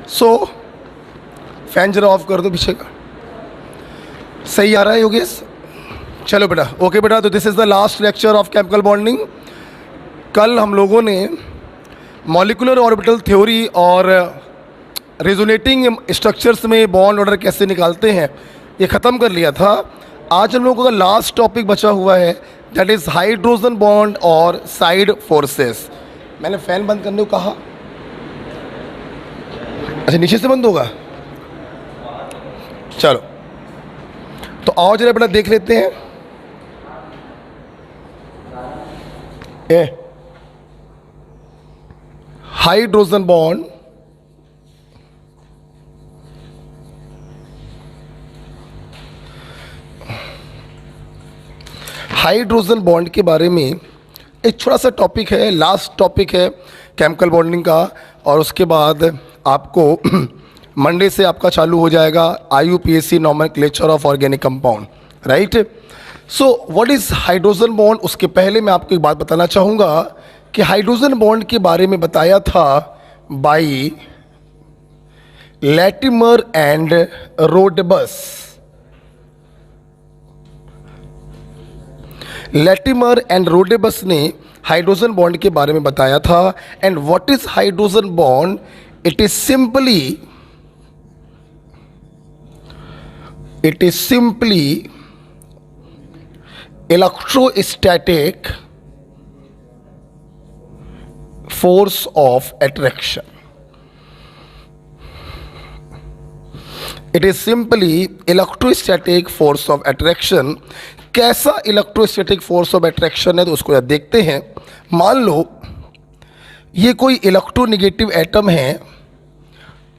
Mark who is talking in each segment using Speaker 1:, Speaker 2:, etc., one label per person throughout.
Speaker 1: सो fan जरा of कर दो पीछे का। सही आ रहा है योगेश? चलो बेटा, ओके बेटा। तो this is the last lecture of chemical bonding. कल हम लोगों ने मॉलिक्यूलर ऑर्बिटल थ्योरी और रेजोनेटिंग स्ट्रक्चर्स में बॉन्ड ऑर्डर कैसे निकालते हैं ये ख़त्म कर लिया था। आज हम लोगों का लास्ट टॉपिक बचा हुआ है, दैट इज़ हाइड्रोजन बॉन्ड और साइड फोर्सेस। मैंने फ़ैन बंद करने को कहा, अच्छा नीचे से बंद होगा। चलो तो आओ जरा बेटा देख लेते हैं। हाइड्रोजन बॉन्ड हाइड्रोजन बॉन्ड के बारे में एक छोटा सा टॉपिक है, लास्ट टॉपिक है केमिकल बॉन्डिंग का। और उसके बाद आपको मंडे से आपका चालू हो जाएगा IUPAC nomenclature of organic compound, right. So what is hydrogen bond? उसके पहले मैं आपको एक बात बताना चाहूँगा कि हाइड्रोजन बॉन्ड के बारे में बताया था by Latimer and Rodebush. Latimer and Rodebush ने हाइड्रोजन बॉन्ड के बारे में बताया था। And what is hydrogen bond? It is simply electrostatic force of attraction. It is simply electrostatic force of attraction. कैसा इलेक्ट्रोस्टैटिक फोर्स ऑफ अट्रैक्शन है तो उसको देखते हैं। मान लो ये कोई इलेक्ट्रोनेगेटिव एटम है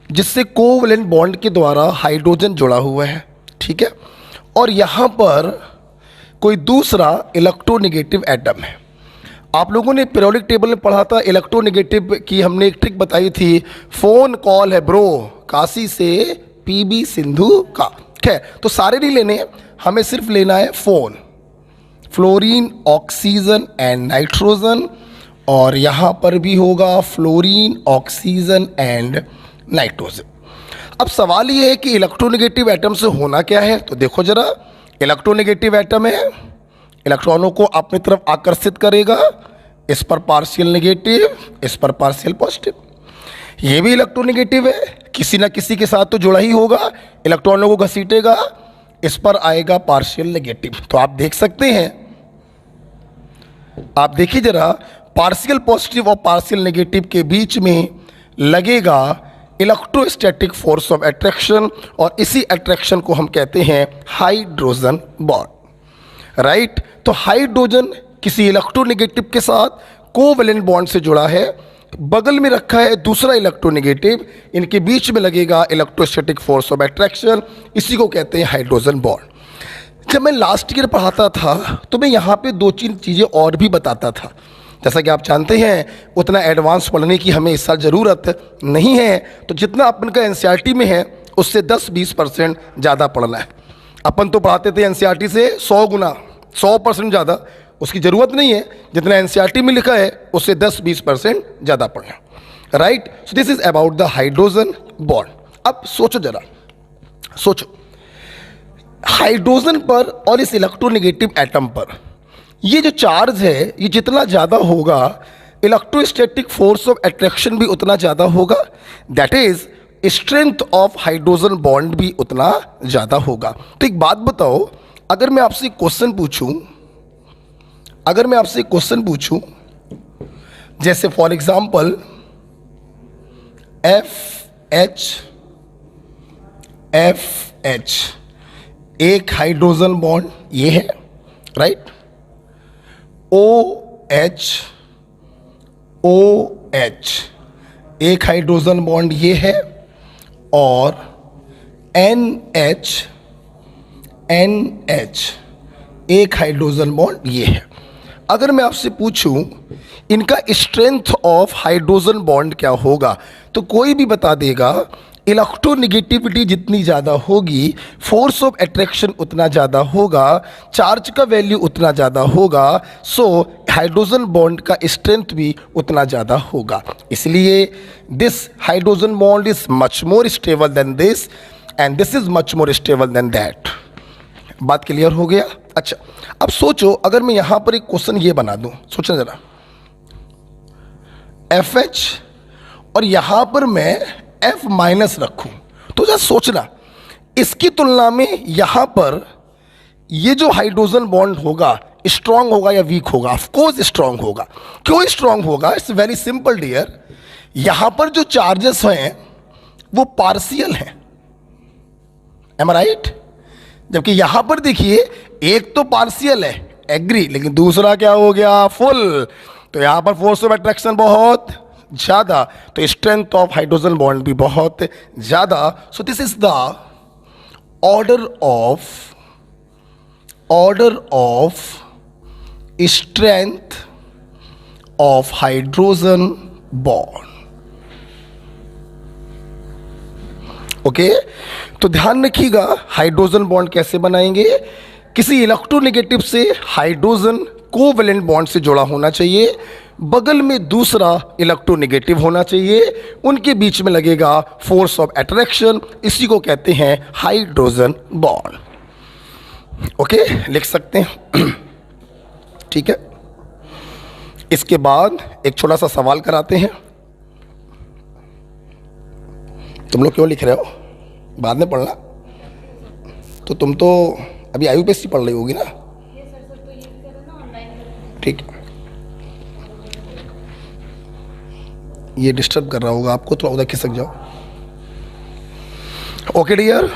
Speaker 1: जिससे कोवैलेंट बॉन्ड के द्वारा हाइड्रोजन जुड़ा हुआ है, ठीक है। और यहाँ पर कोई दूसरा इलेक्ट्रोनेगेटिव एटम है। आप लोगों ने पीरियोडिक टेबल में पढ़ा था इलेक्ट्रोनेगेटिव की, हमने एक ट्रिक बताई थी, फ़ोन कॉल है ब्रो काशी से PB सिंधु का। है तो सारे नहीं लेने हैं, हमें सिर्फ लेना है phone, fluorine, oxygen and nitrogen. और यहाँ पर भी होगा फ्लोरीन, ऑक्सीजन एंड नाइट्रोजन। अब सवाल ये है कि इलेक्ट्रोनेगेटिव एटम से होना क्या है। तो देखो जरा, इलेक्ट्रोनेगेटिव एटम है, इलेक्ट्रॉनों को अपनी तरफ आकर्षित करेगा, इस पर पार्शियल नेगेटिव, इस पर पार्शियल पॉजिटिव। ये भी इलेक्ट्रोनेगेटिव है, किसी ना किसी के साथ तो जुड़ा ही होगा, इलेक्ट्रॉनों को घसीटेगा, इस पर आएगा पार्शियल नेगेटिव। तो आप देख सकते हैं, आप देखिए जरा, पार्शियल पॉजिटिव और पार्शियल नेगेटिव के बीच में लगेगा इलेक्ट्रोस्टैटिक फोर्स ऑफ अट्रैक्शन। और इसी अट्रैक्शन को हम कहते हैं हाइड्रोजन बॉन्ड, राइट। तो हाइड्रोजन किसी इलेक्ट्रोनेगेटिव के साथ कोवैलेंट बॉन्ड से जुड़ा है, बगल में रखा है दूसरा इलेक्ट्रोनेगेटिव, इनके बीच में लगेगा इलेक्ट्रोस्टैटिक फोर्स ऑफ अट्रैक्शन, इसी को कहते हैं हाइड्रोजन बॉन्ड। जब मैं लास्ट ईयर पढ़ाता था तो मैं यहाँ पे 2-3 चीज़ें और भी बताता था। जैसा कि आप जानते हैं उतना एडवांस पढ़ने की हमें इस साल ज़रूरत नहीं है, तो जितना अपन का NCERT में है उससे 10-20% ज़्यादा पढ़ना है। अपन तो पढ़ाते थे NCERT से 100% ज़्यादा, उसकी ज़रूरत नहीं है। जितना NCERT में लिखा है उससे 10-20% ज़्यादा पढ़ना, right. So this is about the hydrogen bond. अब सोचो जरा, सोचो हाइड्रोजन पर और इस इलेक्ट्रोनेगेटिव एटम पर ये जो चार्ज है ये जितना ज़्यादा होगा, इलेक्ट्रोस्टैटिक फोर्स ऑफ अट्रैक्शन भी उतना ज़्यादा होगा, that is strength of hydrogen bond भी उतना ज़्यादा होगा। तो एक बात बताओ, अगर मैं आपसे क्वेश्चन पूछूं, जैसे फॉर एग्जांपल FH एक हाइड्रोजन बॉन्ड ये है, राइट। OH एक हाइड्रोजन बॉन्ड ये है, और NH एक हाइड्रोजन बॉन्ड ये है। अगर मैं आपसे पूछूं इनका स्ट्रेंथ ऑफ हाइड्रोजन बॉन्ड क्या होगा, तो कोई भी बता देगा इलेक्ट्रोनेगेटिविटी जितनी ज़्यादा होगी, फोर्स ऑफ अट्रैक्शन उतना ज़्यादा होगा, चार्ज का वैल्यू उतना ज़्यादा होगा। सो हाइड्रोजन बॉन्ड का स्ट्रेंथ भी उतना ज़्यादा होगा। इसलिए this hydrogen bond is much more stable then this and this is much more stable then that. बात क्लियर हो गया? अच्छा, अब सोचो अगर मैं यहां पर एक क्वेश्चन ये बना दूं, सोचना जरा, FH और यहां पर मैं F माइनस रखूं, तो जरा सोचना इसकी तुलना में यहां पर ये जो हाइड्रोजन बॉन्ड होगा स्ट्रांग होगा या वीक होगा? ऑफ कोर्स स्ट्रांग होगा। क्यों स्ट्रांग होगा? इट्स वेरी सिंपल डियर, यहां पर जो चार्जेस हैं वो पार्शियल हैं, एम आई राइट? जबकि यहां पर देखिए एक तो पार्शियल है, एग्री, लेकिन दूसरा क्या हो गया? फुल। तो यहां पर फोर्स ऑफ अट्रैक्शन बहुत ज्यादा, तो स्ट्रेंथ ऑफ हाइड्रोजन बॉन्ड भी बहुत ज्यादा। सो this is the order of strength of hydrogen bond। Okay, तो ध्यान रखिएगा हाइड्रोजन बॉन्ड कैसे बनाएंगे। किसी इलेक्ट्रोनेगेटिव से हाइड्रोजन कोवेलेंट बॉन्ड से जुड़ा होना चाहिए, बगल में दूसरा इलेक्ट्रोनेगेटिव होना चाहिए, उनके बीच में लगेगा फोर्स ऑफ अट्रैक्शन, इसी को कहते हैं हाइड्रोजन बॉन्ड। ओके, लिख सकते हैं। ठीक है, इसके बाद एक छोटा सा सवाल कराते हैं। तुम लोग क्यों लिख रहे हो? बाद में पढ़ना। तो तुम तो अभी IUPAC पढ़ रही होगी ना? ठीक है, ये डिस्टर्ब कर रहा होगा आपको, थोड़ा उधर खिसक जाओ। ओके डियर,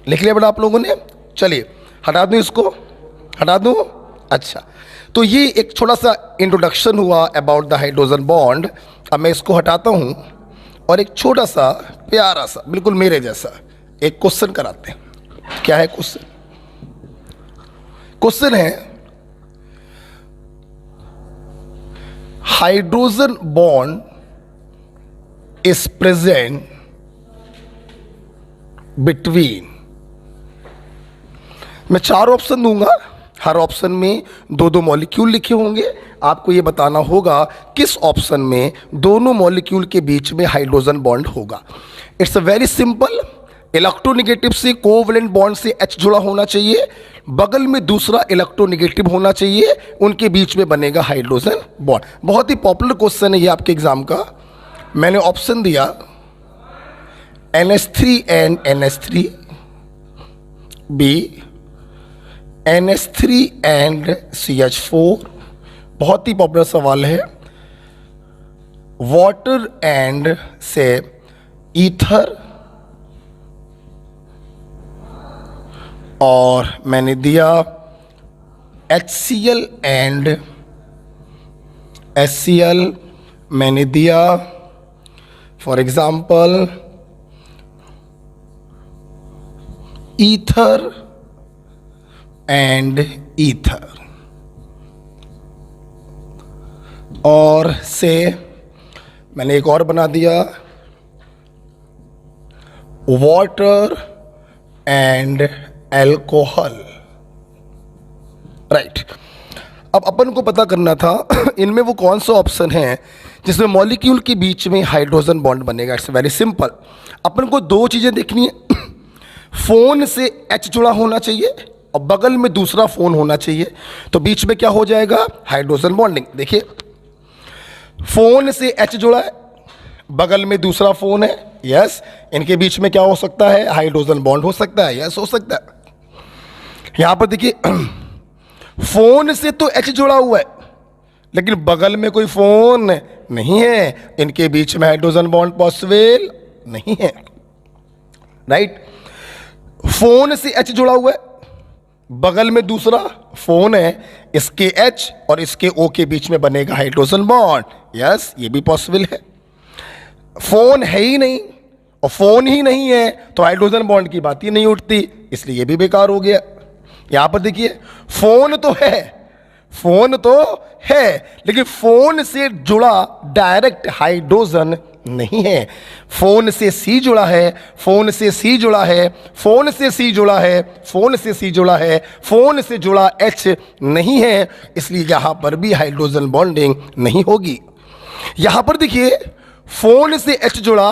Speaker 1: लिख लिया बेटा आप लोगों ने? चलिए हटा दूं, इसको हटा दूं। अच्छा, तो ये एक छोटा सा इंट्रोडक्शन हुआ अबाउट द हाइड्रोजन बॉन्ड। अब मैं इसको हटाता हूं और एक छोटा सा प्यारा सा बिल्कुल मेरे जैसा एक क्वेश्चन कराते हैं। क्या है क्वेश्चन? क्वेश्चन है hydrogen bond is present between, मैं 4 ऑप्शन दूंगा, हर ऑप्शन में 2-2 मॉलिक्यूल लिखे होंगे। आपको यह बताना होगा किस ऑप्शन में दोनों मॉलिक्यूल के बीच में हाइड्रोजन बॉन्ड होगा। It's a very simple, electronegative से कोवेलेंट बॉन्ड से H जुड़ा होना चाहिए, बगल में दूसरा इलेक्ट्रोनेगेटिव होना चाहिए, उनके बीच में बनेगा हाइड्रोजन बॉन्ड। बहुत ही पॉपुलर क्वेश्चन है ये आपके एग्जाम का। मैंने ऑप्शन दिया NH3 and NH3, B NH3 and CH4, बहुत ही पॉपुलर सवाल है। वाटर एंड से ईथर, और मैंने दिया HCl एंड HCl, मैंने दिया for example ether and ether, और से मैंने एक और बना दिया वाटर एंड एल्कोहल। राइट, अब अपन को पता करना था इनमें वो कौन सा ऑप्शन है जिसमें मॉलिक्यूल के बीच में हाइड्रोजन बॉन्ड बनेगा। इट्स वेरी सिंपल, अपन को 2 चीजें देखनी है। फोन से H जुड़ा होना चाहिए और बगल में दूसरा फोन होना चाहिए, तो बीच में क्या हो जाएगा? Hydrogen bonding. देखिए फोन से H जुड़ा है, बगल में दूसरा फोन है, यस, इनके बीच में क्या हो सकता है? हाइड्रोजन बॉन्ड हो सकता है, यस हो सकता है। यहां पर देखिए फोन से तो H जुड़ा हुआ है, लेकिन बगल में कोई फोन नहीं है, इनके बीच में हाइड्रोजन बॉन्ड पॉसिबल नहीं है। राइट, फोन से H जुड़ा हुआ है, बगल में दूसरा फोन है, इसके H और इसके O के बीच में बनेगा हाइड्रोजन बॉन्ड, यस ये भी पॉसिबल है। फोन है ही नहीं और फोन ही नहीं है तो हाइड्रोजन बॉन्ड की बात ही नहीं उठती, इसलिए ये भी बेकार हो गया। यहां पर देखिए फोन तो है, फोन तो है, लेकिन फोन से जुड़ा डायरेक्ट हाइड्रोजन नहीं है। फोन से सी जुड़ा है, फोन से सी जुड़ा है, फोन से सी जुड़ा है, फोन से सी जुड़ा है, फोन से जुड़ा एच नहीं है, इसलिए यहां पर भी हाइड्रोजन बॉन्डिंग नहीं होगी। यहां पर देखिए फोन से एच जुड़ा,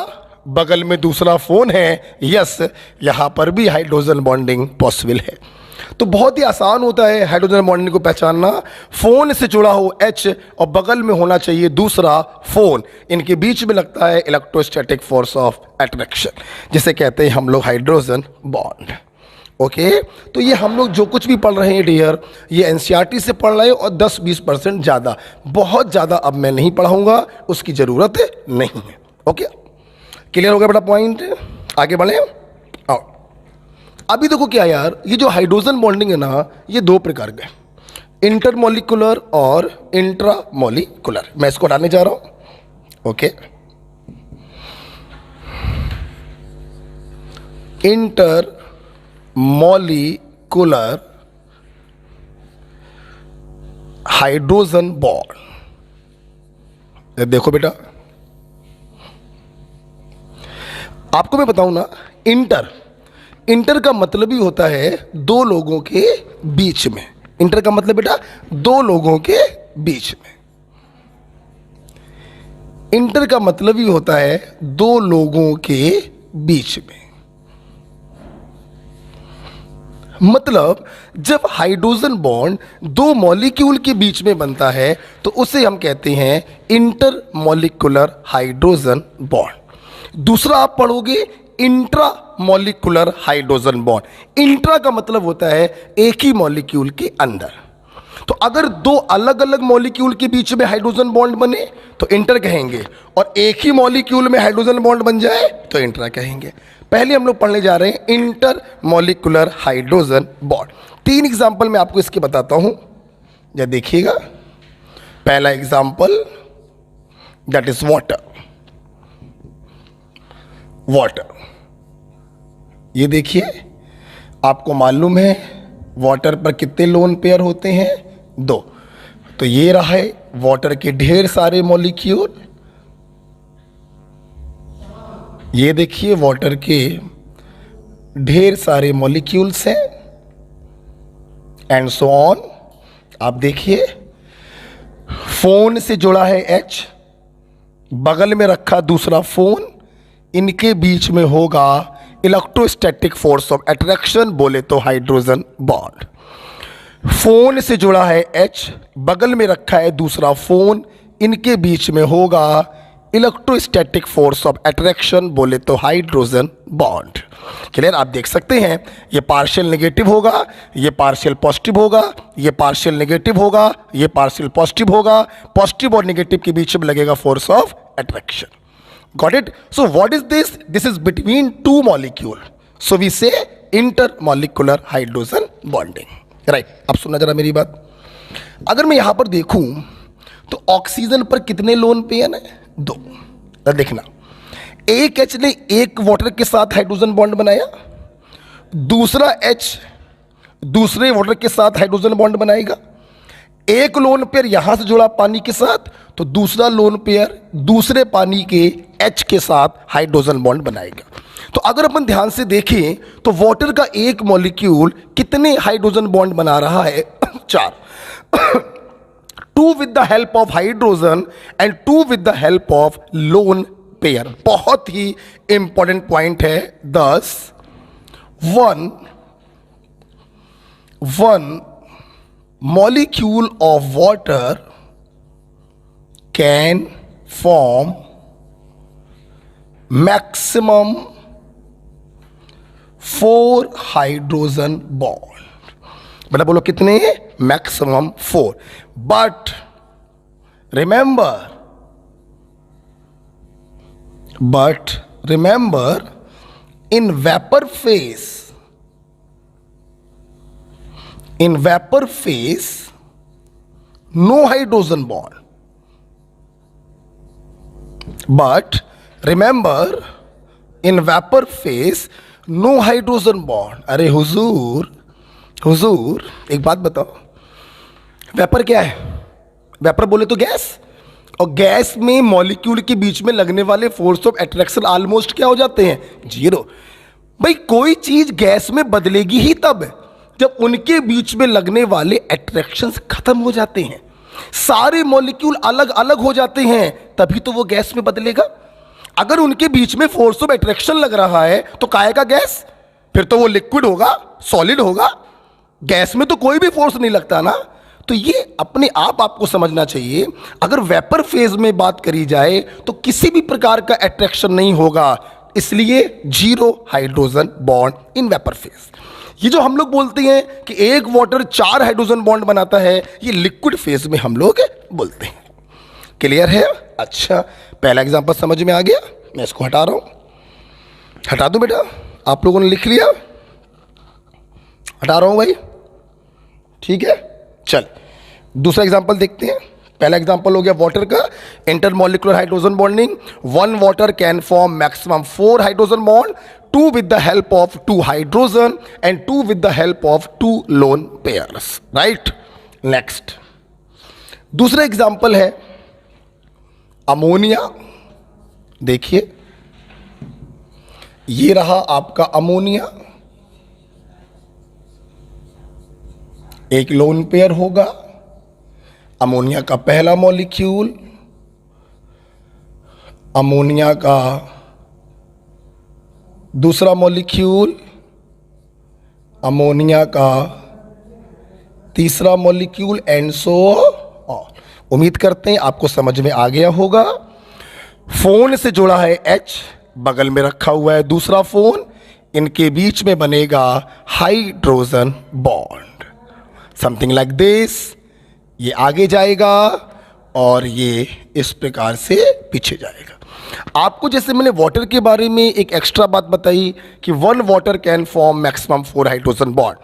Speaker 1: बगल में दूसरा फोन है, यस, यहां पर भी हाइड्रोजन बॉन्डिंग पॉसिबल है। तो बहुत ही आसान होता है हाइड्रोजन बॉन्डिंग को पहचानना। फोन से जुड़ा हो एच और बगल में होना चाहिए दूसरा फोन, इनके बीच में लगता है इलेक्ट्रोस्टैटिक फोर्स ऑफ अट्रैक्शन, जिसे कहते हैं हम लोग हाइड्रोजन बॉन्ड। ओके, तो ये हम लोग जो कुछ भी पढ़ रहे हैं डियर, ये एनसीईआरटी से पढ़ रहे हैं और 10-20% ज़्यादा, बहुत ज़्यादा अब मैं नहीं पढ़ाऊंगा, उसकी ज़रूरत नहीं है। ओके, क्लियर हो गया बेटा पॉइंट? आगे बढ़े। आओ, अभी देखो क्या यार, ये जो हाइड्रोजन बॉन्डिंग है ना, ये दो प्रकार के, इंटरमॉलिक्यूलर और इंट्रामॉलिक्यूलर। मैं इसको डालने जा रहा हूं। Okay, inter molecular hydrogen bond. देखो बेटा, आपको मैं बताऊं ना, इंटर का मतलब ही होता है दो लोगों के बीच में। इंटर का मतलब बेटा दो लोगों के बीच में। इंटर का मतलब ही होता है दो लोगों के बीच में। मतलब जब हाइड्रोजन बॉन्ड दो मॉलिक्यूल के बीच में बनता है तो उसे हम कहते हैं इंटर मॉलिक्यूलर हाइड्रोजन बॉन्ड। दूसरा आप पढ़ोगे intra molecular hydrogen bond. Intra का मतलब होता है एक ही मॉलिक्यूल के अंदर। तो अगर दो अलग अलग मॉलिक्यूल के बीच में हाइड्रोजन बॉन्ड बने तो इंटर कहेंगे, और एक ही मॉलिक्यूल में हाइड्रोजन बॉन्ड बन जाए तो इंट्रा कहेंगे। पहले हम लोग पढ़ने जा रहे हैं inter molecular hydrogen bond. 3 example मैं आपको इसके बताता हूं, या देखिएगा। पहला example that is water. Water, ये देखिए, आपको मालूम है वाटर पर कितने लोन पेयर होते हैं? 2। तो ये रहा है वाटर के ढेर सारे मॉलिक्यूल। ये देखिए वाटर के ढेर सारे मॉलिक्यूल्स हैं, एंड सो ऑन। आप देखिए फोन से जुड़ा है एच, बगल में रखा दूसरा फोन, इनके बीच में होगा इलेक्ट्रोस्टैटिक फोर्स ऑफ अट्रैक्शन, बोले तो हाइड्रोजन बॉन्ड। फोन से जुड़ा है एच, बगल में रखा है दूसरा फोन, इनके बीच में होगा इलेक्ट्रोस्टैटिक फोर्स ऑफ अट्रैक्शन, बोले तो हाइड्रोजन बॉन्ड। क्लियर? आप देख सकते हैं ये पार्शियल नेगेटिव होगा, ये पार्शियल पॉजिटिव होगा, ये पार्शियल नेगेटिव होगा, ये पार्शियल पॉजिटिव होगा। पॉजिटिव और नेगेटिव के बीच में लगेगा force of attraction. Got it? So what is this? This is between two molecule. So we say intermolecular hydrogen bonding. Right? अब सुनना जरा मेरी बात। अगर मैं यहां पर देखूं तो ऑक्सीजन पर कितने लोन पेयर है? 2। देखना, एक एच ने एक वाटर के साथ हाइड्रोजन बॉन्ड बनाया, दूसरा एच दूसरे वाटर के साथ हाइड्रोजन बॉन्ड बनाएगा। एक लोन पेयर यहां से जुड़ा पानी के साथ, तो दूसरा लोन पेयर दूसरे पानी के एच के साथ हाइड्रोजन बॉन्ड बनाएगा। तो अगर अपन ध्यान से देखें तो वाटर का एक मॉलिक्यूल कितने हाइड्रोजन बॉन्ड बना रहा है? 4। 2 with the help of hydrogen and 2 with the help of lone pair. बहुत ही इंपॉर्टेंट पॉइंट है। 10 1 molecule of water can form maximum 4 hydrogen bond। बेटा बोलो कितने? Maximum 4। But remember in vapor phase no hydrogen bond, but remember in vapor phase no hydrogen bond। अरे हुजूर एक बात बताओ, vapour क्या है? वेपर बोले तो गैस, और गैस में मॉलिक्यूल के बीच में लगने वाले फोर्स ऑफ अट्रैक्शन ऑलमोस्ट क्या हो जाते हैं? जीरो। भाई कोई चीज गैस में बदलेगी ही तब जब उनके बीच में लगने वाले अट्रैक्शंस खत्म हो जाते हैं, सारे मॉलिक्यूल अलग अलग हो जाते हैं, तभी तो वो गैस में बदलेगा। अगर उनके बीच में फोर्स ऑफ अट्रैक्शन लग रहा है तो काहे का गैस? फिर तो वो लिक्विड होगा, सॉलिड होगा। गैस में तो कोई भी फोर्स नहीं लगता ना। तो ये अपने आप आपको समझना चाहिए। अगर वेपर फेज में बात करी जाए तो किसी भी प्रकार का अट्रैक्शन नहीं होगा, इसलिए zero hydrogen bond in vapour phase. ये जो हम लोग बोलते हैं कि एक वाटर 4 हाइड्रोजन बॉन्ड बनाता है, ये लिक्विड फेज में हम लोग बोलते हैं। क्लियर है? अच्छा, पहला एग्जांपल समझ में आ गया। मैं इसको हटा रहा हूं, हटा दूं बेटा? आप लोगों ने लिख लिया? हटा रहा हूं भाई, ठीक है। चल दूसरा एग्जांपल देखते हैं। पहला एग्जांपल हो गया वाटर का, intermolecular hydrogen bonding. 1 water can form maximum 4 hydrogen bond, 2 with the help of 2 hydrogen and 2 with the help of 2 lone pairs, right? Next, दूसरा एग्जांपल है अमोनिया। देखिए ये रहा आपका अमोनिया, एक लोन पेयर होगा। अमोनिया का पहला मॉलिक्यूल, अमोनिया का दूसरा मॉलिक्यूल, अमोनिया का तीसरा मॉलिक्यूल, एंड सो ऑन। उम्मीद करते हैं आपको समझ में आ गया होगा। फोन से जुड़ा है H, बगल में रखा हुआ है दूसरा फोन, इनके बीच में बनेगा hydrogen bond, something like this. ये आगे जाएगा और ये इस प्रकार से पीछे जाएगा। आपको जैसे मैंने वाटर के बारे में एक एक्स्ट्रा बात बताई कि 1 water can form maximum 4 hydrogen bond,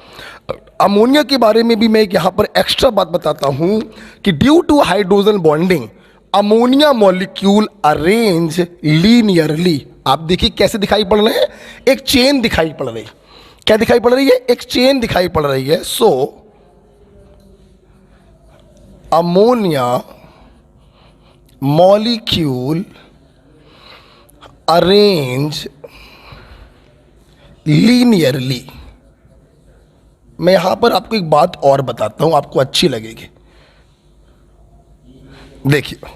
Speaker 1: ammonia के बारे में भी मैं यहां पर एक्स्ट्रा बात बताता हूं कि due to hydrogen bonding ammonia molecule arrange linearly. आप देखिए कैसे दिखाई पड़ रहे हैं, एक चेन दिखाई पड़ रही। क्या दिखाई पड़ रही है? एक चेन दिखाई पड़ रही है। सो अमोनिया मॉलिक्यूल अरेंज लीनियरली। मैं यहां पर आपको एक बात और बताता हूं, आपको अच्छी लगेगी। देखिए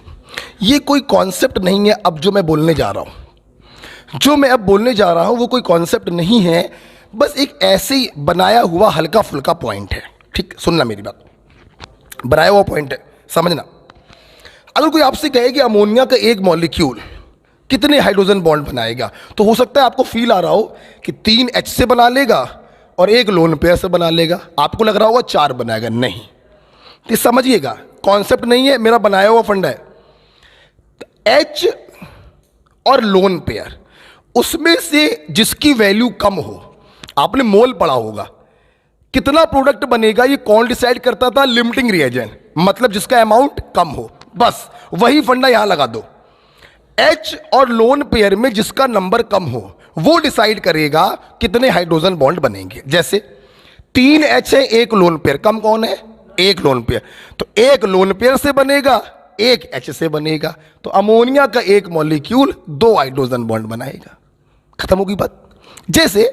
Speaker 1: ये कोई कॉन्सेप्ट नहीं है। अब जो मैं बोलने जा रहा हूं, जो मैं अब बोलने जा रहा हूं वो कोई कॉन्सेप्ट नहीं है, बस एक ऐसे ही बनाया हुआ हल्का फुल्का पॉइंट है। ठीक, सुनना मेरी बात, बनाया हुआ पॉइंट है, समझना। अगर कोई आपसे कहे कि अमोनिया का एक मॉलिक्यूल कितने हाइड्रोजन बॉन्ड बनाएगा, तो हो सकता है आपको फील आ रहा हो कि 3 H से बना लेगा और एक लोन पेयर से बना लेगा। आपको लग रहा होगा 4 बनाएगा। नहीं, तो समझिएगा कॉन्सेप्ट नहीं है, मेरा बनाया हुआ फंडा है। H और लोन पेयर, उसमें से जिसकी वैल्यू कम हो, आपने मोल पढ़ा होगा, कितना प्रोडक्ट बनेगा ये कौन डिसाइड करता था? लिमिटिंग रिएजेंट, मतलब जिसका अमाउंट कम हो। बस वही फंडा यहां लगा दो। H और लोन पेयर में जिसका नंबर कम हो वो डिसाइड करेगा कितने हाइड्रोजन बॉन्ड बनेंगे। जैसे 3 H है, एक लोन पेयर, कम कौन है? एक लोन पेयर, तो एक लोन पेयर से बनेगा, एक H से बनेगा, तो अमोनिया का एक मॉलिक्यूल 2 हाइड्रोजन बॉन्ड बनाएगा। खत्म होगी बात। जैसे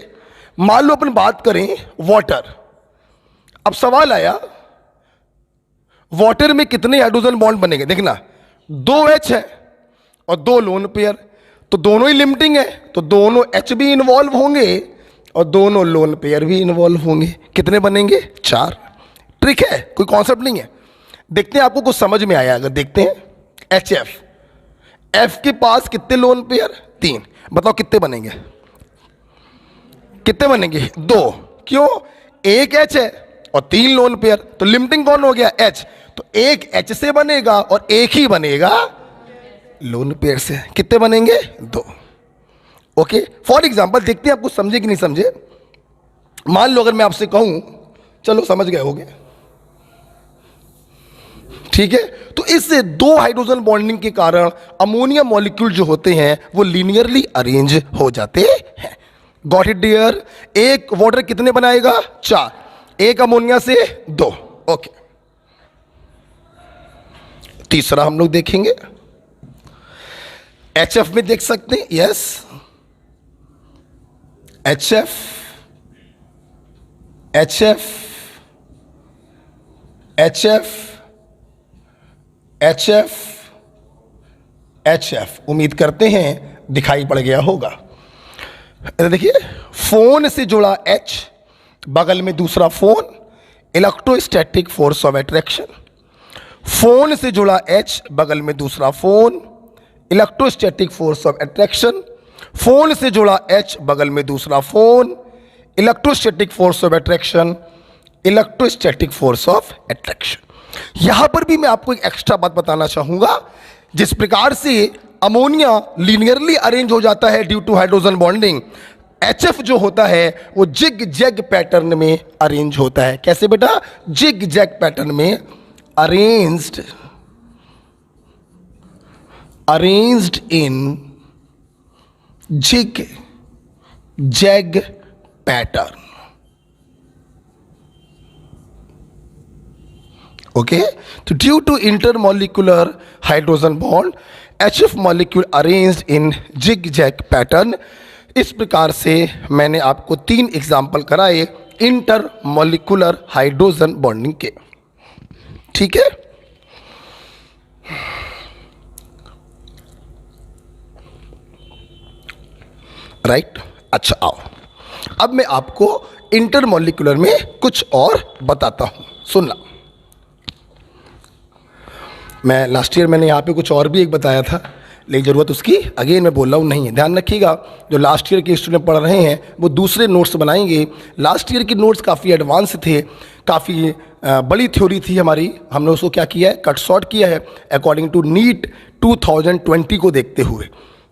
Speaker 1: मान लो अपन बात करें वाटर। अब सवाल आया वाटर में कितने हाइड्रोजन बॉन्ड बनेंगे? देखना 2 H है और 2 लोन पेयर, तो दोनों ही लिमिटिंग है, तो दोनों H भी इन्वॉल्व होंगे और दोनों लोन पेयर भी इन्वॉल्व होंगे। कितने बनेंगे? 4। ट्रिक है, कोई कॉन्सेप्ट नहीं है। देखते हैं आपको कुछ समझ में आया। अगर देखते हैं HF, F के पास कितने लोन पेयर? 3। बताओ कितने बनेंगे? कितने बनेंगे? 2। क्यों? एक H है और 3 लोन पेयर, तो लिमिटिंग कौन हो गया? H। तो एक H से बनेगा और एक ही बनेगा लोन पेयर से। कितने बनेंगे? 2। ओके, फॉर एग्जाम्पल देखते हैं आप कुछ समझे कि नहीं समझे। मान लो अगर मैं आपसे कहूं, चलो समझ गए होगे, ठीक है, तो इससे 2 हाइड्रोजन बॉन्डिंग के कारण अमोनिया मॉलिक्यूल जो होते हैं वो लीनियरली अरेंज हो जाते हैं। Got it dear? एक वाटर कितने बनाएगा? 4, एक अमोनिया से 2। ओके, तीसरा हम लोग देखेंगे, HF में देख सकते हैं, yes HF, HF, HF, HF, HF। उम्मीद करते हैं दिखाई पड़ गया होगा। देखिए, फोन से जुड़ा H, बगल में दूसरा phone, electrostatic force of attraction. Phone से जुड़ा H, बगल में दूसरा phone, electrostatic force of attraction. Phone से जुड़ा H, बगल में दूसरा phone, electrostatic force of attraction, electrostatic force of attraction. यहां पर भी मैं आपको एक एक्स्ट्रा बात बताना चाहूंगा। जिस प्रकार से अमोनिया लीनियरली अरेंज हो जाता है due to hydrogen bonding, HF जो होता है वो जिग जैग पैटर्न में अरेंज होता है। कैसे बेटा? जिग जैग पैटर्न में arranged in zigzag pattern. Okay, तो due to intermolecular hydrogen bond, HF molecule arranged in zigzag pattern. इस प्रकार से मैंने आपको 3 एग्जाम्पल कराए इंटरमॉलिक्यूलर हाइड्रोजन बॉन्डिंग के। ठीक है, राइट। अच्छा आओ, अब मैं आपको इंटरमॉलिक्यूलर में कुछ और बताता हूं, सुनना। मैं लास्ट ईयर मैंने यहाँ पे कुछ और भी एक बताया था, लेकिन ज़रूरत उसकी अगेन मैं बोल रहा हूँ नहीं है। ध्यान रखिएगा, जो लास्ट ईयर के स्टूडेंट पढ़ रहे हैं वो दूसरे नोट्स बनाएंगे। लास्ट ईयर के नोट्स काफ़ी एडवांस थे, काफ़ी बड़ी थ्योरी थी हमारी। हमने उसको क्या किया है, कट शॉर्ट किया है अकॉर्डिंग टू नीट 2020 को देखते हुए।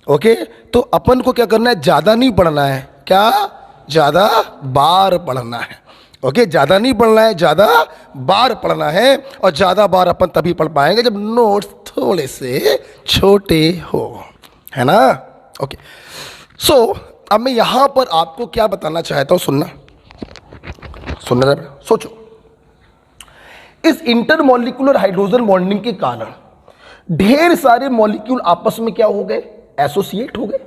Speaker 1: ओके, तो अपन को क्या करना है, ज़्यादा नहीं पढ़ना है, क्या ज़्यादा बार पढ़ना है। ओके, ज़्यादा नहीं पढ़ना है, ज़्यादा बार पढ़ना है। और ज़्यादा बार अपन तभी पढ़ पाएंगे जब नोट्स थोड़े से छोटे हो, है ना। ओके, सो अब मैं यहां पर आपको क्या बताना चाहता हूं, सुनना जरा, सोचो। इस इंटरमॉलिक्यूलर हाइड्रोजन बॉन्डिंग के कारण ढेर सारे मॉलिक्यूल आपस में क्या हो गए, एसोसिएट हो गए।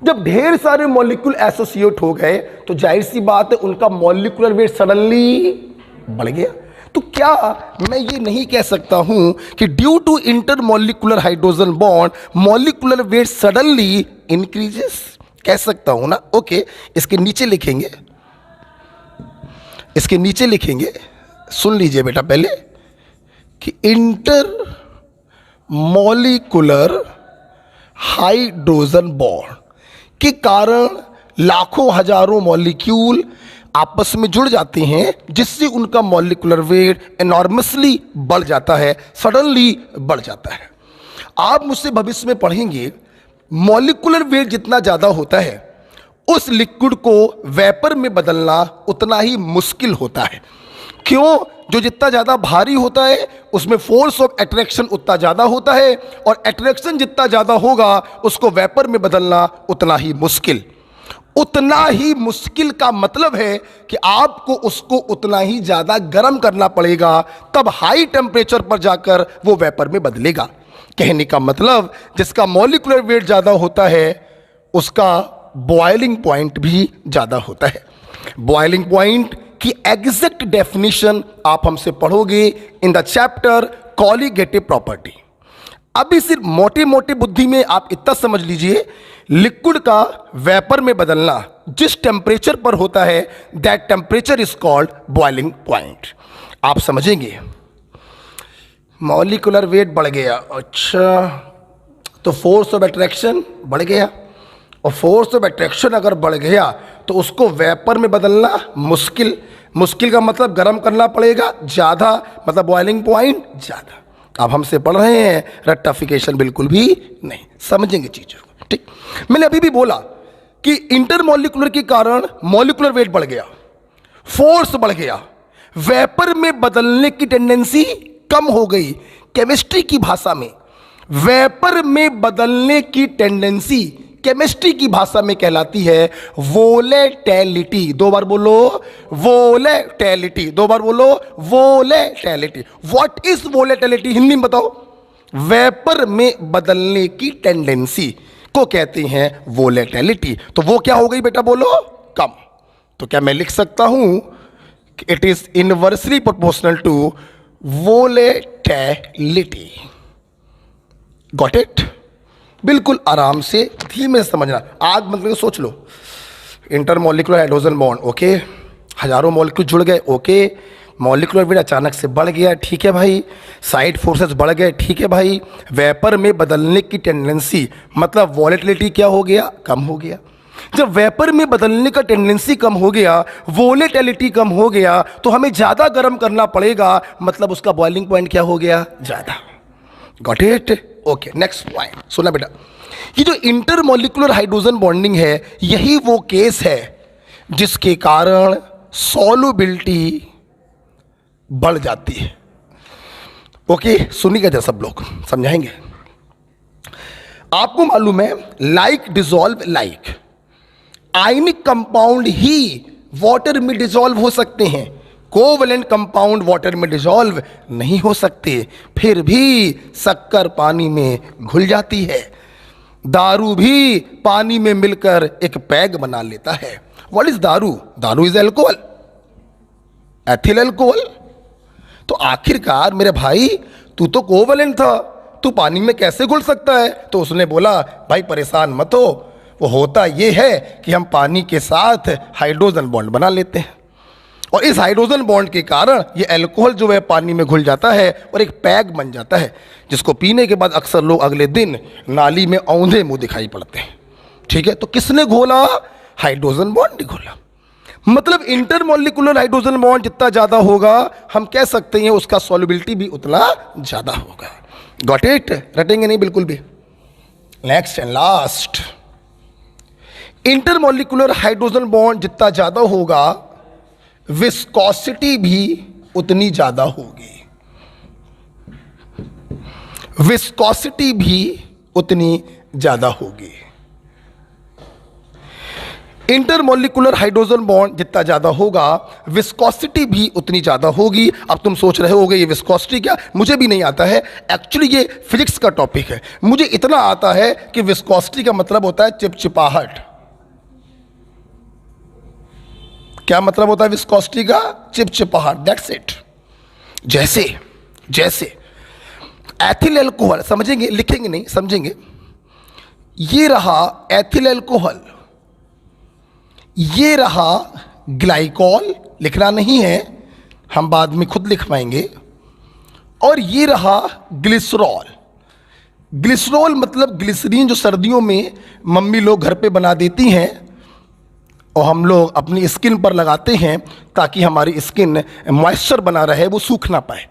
Speaker 1: जब ढेर सारे मॉलिक्यूल एसोसिएट हो गए तो जाहिर सी बात है उनका मॉलिक्यूलर वेट सडनली बढ़ गया। तो क्या मैं ये नहीं कह सकता हूं कि due to intermolecular hydrogen bond molecular weight suddenly increases? कह सकता हूं ना। ओके, इसके नीचे लिखेंगे, सुन लीजिए बेटा पहले, कि इंटरमॉलिक्यूलर हाइड्रोजन बॉन्ड के कारण लाखों हजारों मॉलिक्यूल आपस में जुड़ जाते हैं, जिससे उनका मॉलिक्यूलर वेट एनॉर्मसली बढ़ जाता है, सडनली बढ़ जाता है। आप मुझसे भविष्य में पढ़ेंगे, मॉलिक्यूलर वेट जितना ज़्यादा होता है उस लिक्विड को वेपर में बदलना उतना ही मुश्किल होता है। क्यों? जो जितना ज़्यादा भारी होता है उसमें फोर्स ऑफ अट्रैक्शन उतना ज़्यादा होता है, और अट्रैक्शन जितना ज़्यादा होगा उसको वेपर में बदलना उतना ही मुश्किल। उतना ही मुश्किल का मतलब है कि आपको उसको उतना ही ज़्यादा गर्म करना पड़ेगा, तब हाई टेम्परेचर पर जाकर वो वेपर में बदलेगा। कहने का मतलब जिसका मॉलिक्यूलर वेट ज़्यादा होता है उसका बॉइलिंग पॉइंट भी ज़्यादा होता है। बॉइलिंग पॉइंट की एग्जैक्ट डेफिनेशन आप हमसे पढ़ोगे in the chapter colligative property. अभी सिर्फ मोटे मोटे बुद्धि में आप इतना समझ लीजिए, लिक्विड का वेपर में बदलना जिस टेम्परेचर पर होता है that temperature is called boiling point. आप समझेंगे मॉलिक्यूलर वेट बढ़ गया, अच्छा तो फोर्स ऑफ अट्रैक्शन बढ़ गया, और फोर्स ऑफ अट्रैक्शन अगर बढ़ गया तो उसको वेपर में बदलना मुश्किल। मुश्किल का मतलब गर्म करना पड़ेगा ज़्यादा, मतलब बॉइलिंग पॉइंट ज़्यादा। आप हमसे पढ़ रहे हैं, रेक्टिफिकेशन बिल्कुल भी नहीं, समझेंगे चीज़ों को। ठीक, मैंने अभी भी बोला कि इंटरमॉलिक्यूलर के कारण मॉलिक्यूलर वेट बढ़ गया, फोर्स बढ़ गया, वेपर में बदलने की टेंडेंसी कम हो गई। केमिस्ट्री की भाषा में वेपर में बदलने की टेंडेंसी केमिस्ट्री की भाषा में कहलाती है वोलेटिलिटी। दो बार बोलो वोलेटिलिटी, दो बार बोलो volatility. What is volatility? Hindi में बताओ, वेपर में बदलने की टेंडेंसी को कहते हैं वोलेटिलिटी। तो वो क्या हो गई बेटा, बोलो, कम। तो क्या मैं लिख सकता हूं कि it is inversely proportional to volatility. Got it? बिल्कुल आराम से धीमे से समझना। आग मतलब सोच लो, इंटरमॉलिक्यूलर हाइड्रोजन बॉन्ड, ओके, हजारों मॉलिक्यूल जुड़ गए, ओके, मॉलिक्यूलर वेट अचानक से बढ़ गया, ठीक है भाई, साइड फोर्सेस बढ़ गए, ठीक है भाई, वेपर में बदलने की टेंडेंसी मतलब वॉलेटिलिटी क्या हो गया, कम हो गया। जब वेपर में बदलने का टेंडेंसी कम हो गया, वोलेटिलिटी कम हो गया, तो हमें ज़्यादा गर्म करना पड़ेगा, मतलब उसका बॉइलिंग पॉइंट क्या हो गया, ज़्यादा। Got it? Okay, next point सुना बेटा, ये जो इंटरमॉलिक्यूलर हाइड्रोजन बॉन्डिंग है, यही वो केस है जिसके कारण सॉल्युबिलिटी बढ़ जाती है। ओके, सुनिएगा जरा, सब लोग समझाएंगे। आपको मालूम है, like dissolve like, ionic compound ही वाटर में डिसॉल्व हो सकते हैं, कोवैलेंट कंपाउंड वाटर में डिसॉल्व नहीं हो सकते, फिर भी शक्कर पानी में घुल जाती है, दारू भी पानी में मिलकर एक पैग बना लेता है। व्हाट इज दारू? दारू इज अल्कोहल, एथिल अल्कोहल। तो आखिरकार मेरे भाई, तू तो कोवैलेंट था, तू पानी में कैसे घुल सकता है? तो उसने बोला, भाई परेशान मत हो, वो होता ये है कि हम पानी के साथ हाइड्रोजन बॉन्ड बना लेते हैं, और इस हाइड्रोजन बॉन्ड के कारण ये अल्कोहल जो है पानी में घुल जाता है और एक पैग बन जाता है, जिसको पीने के बाद अक्सर लोग अगले दिन नाली में औंधे मुंह दिखाई पड़ते हैं। ठीक है, तो किसने घोला? हाइड्रोजन बॉन्ड ने घोला। मतलब इंटरमॉलिक्यूलर हाइड्रोजन बॉन्ड जितना ज्यादा होगा, हम कह सकते हैं उसका सॉल्युबिलिटी भी उतना ज्यादा होगा। Got it? रटेंगे नहीं बिल्कुल भी। Next and last, intermolecular hydrogen bond जितना ज्यादा होगा, विस्कोसिटी भी उतनी ज्यादा होगी, विस्कोसिटी भी उतनी ज्यादा होगी। इंटरमॉलिक्यूलर हाइड्रोजन बॉन्ड जितना ज्यादा होगा, विस्कोसिटी भी उतनी ज्यादा होगी। अब तुम सोच रहे होगे ये विस्कोसिटी क्या, मुझे भी नहीं आता है, एक्चुअली ये फिजिक्स का टॉपिक है। मुझे इतना आता है कि विस्कोसिटी का मतलब होता है चिपचिपाहट। क्या मतलब होता है विस्कोसिटी का? चिपचिपाहट, दैट्स इट। जैसे जैसे एथिल अल्कोहल, समझेंगे, लिखेंगे नहीं, समझेंगे। ये रहा एथिल अल्कोहल, ये रहा ग्लाइकॉल, लिखना नहीं है, हम बाद में खुद लिख पाएंगे, और ये रहा ग्लिसरॉल। ग्लिसरॉल मतलब ग्लिसरीन, जो सर्दियों में मम्मी लोग घर पे बना देती हैं और हम लोग अपनी स्किन पर लगाते हैं ताकि हमारी स्किन मॉइस्चर बना रहे, वो सूख ना पाए।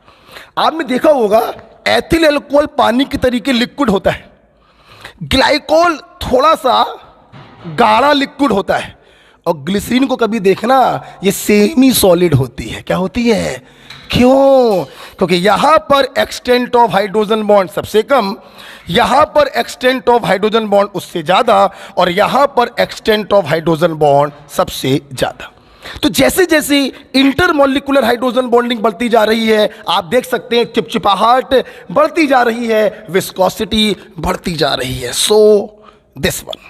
Speaker 1: आपने देखा होगा एथिल अल्कोहल पानी के तरीके लिक्विड होता है, ग्लाइकॉल थोड़ा सा गाढ़ा लिक्विड होता है, और ग्लिसरीन को कभी देखना ये सेमी सॉलिड होती है। क्या होती है? क्यों? क्योंकि यहां पर एक्सटेंट ऑफ हाइड्रोजन बॉन्ड सबसे कम, यहां पर एक्सटेंट ऑफ हाइड्रोजन बॉन्ड उससे ज्यादा, और यहां पर एक्सटेंट ऑफ हाइड्रोजन बॉन्ड सबसे ज्यादा। तो जैसे जैसे इंटरमॉलिक्यूलर हाइड्रोजन बॉन्डिंग बढ़ती जा रही है, आप देख सकते हैं चिपचिपाहट बढ़ती जा रही है, विस्कोसिटी बढ़ती जा रही है। सो दिस वन,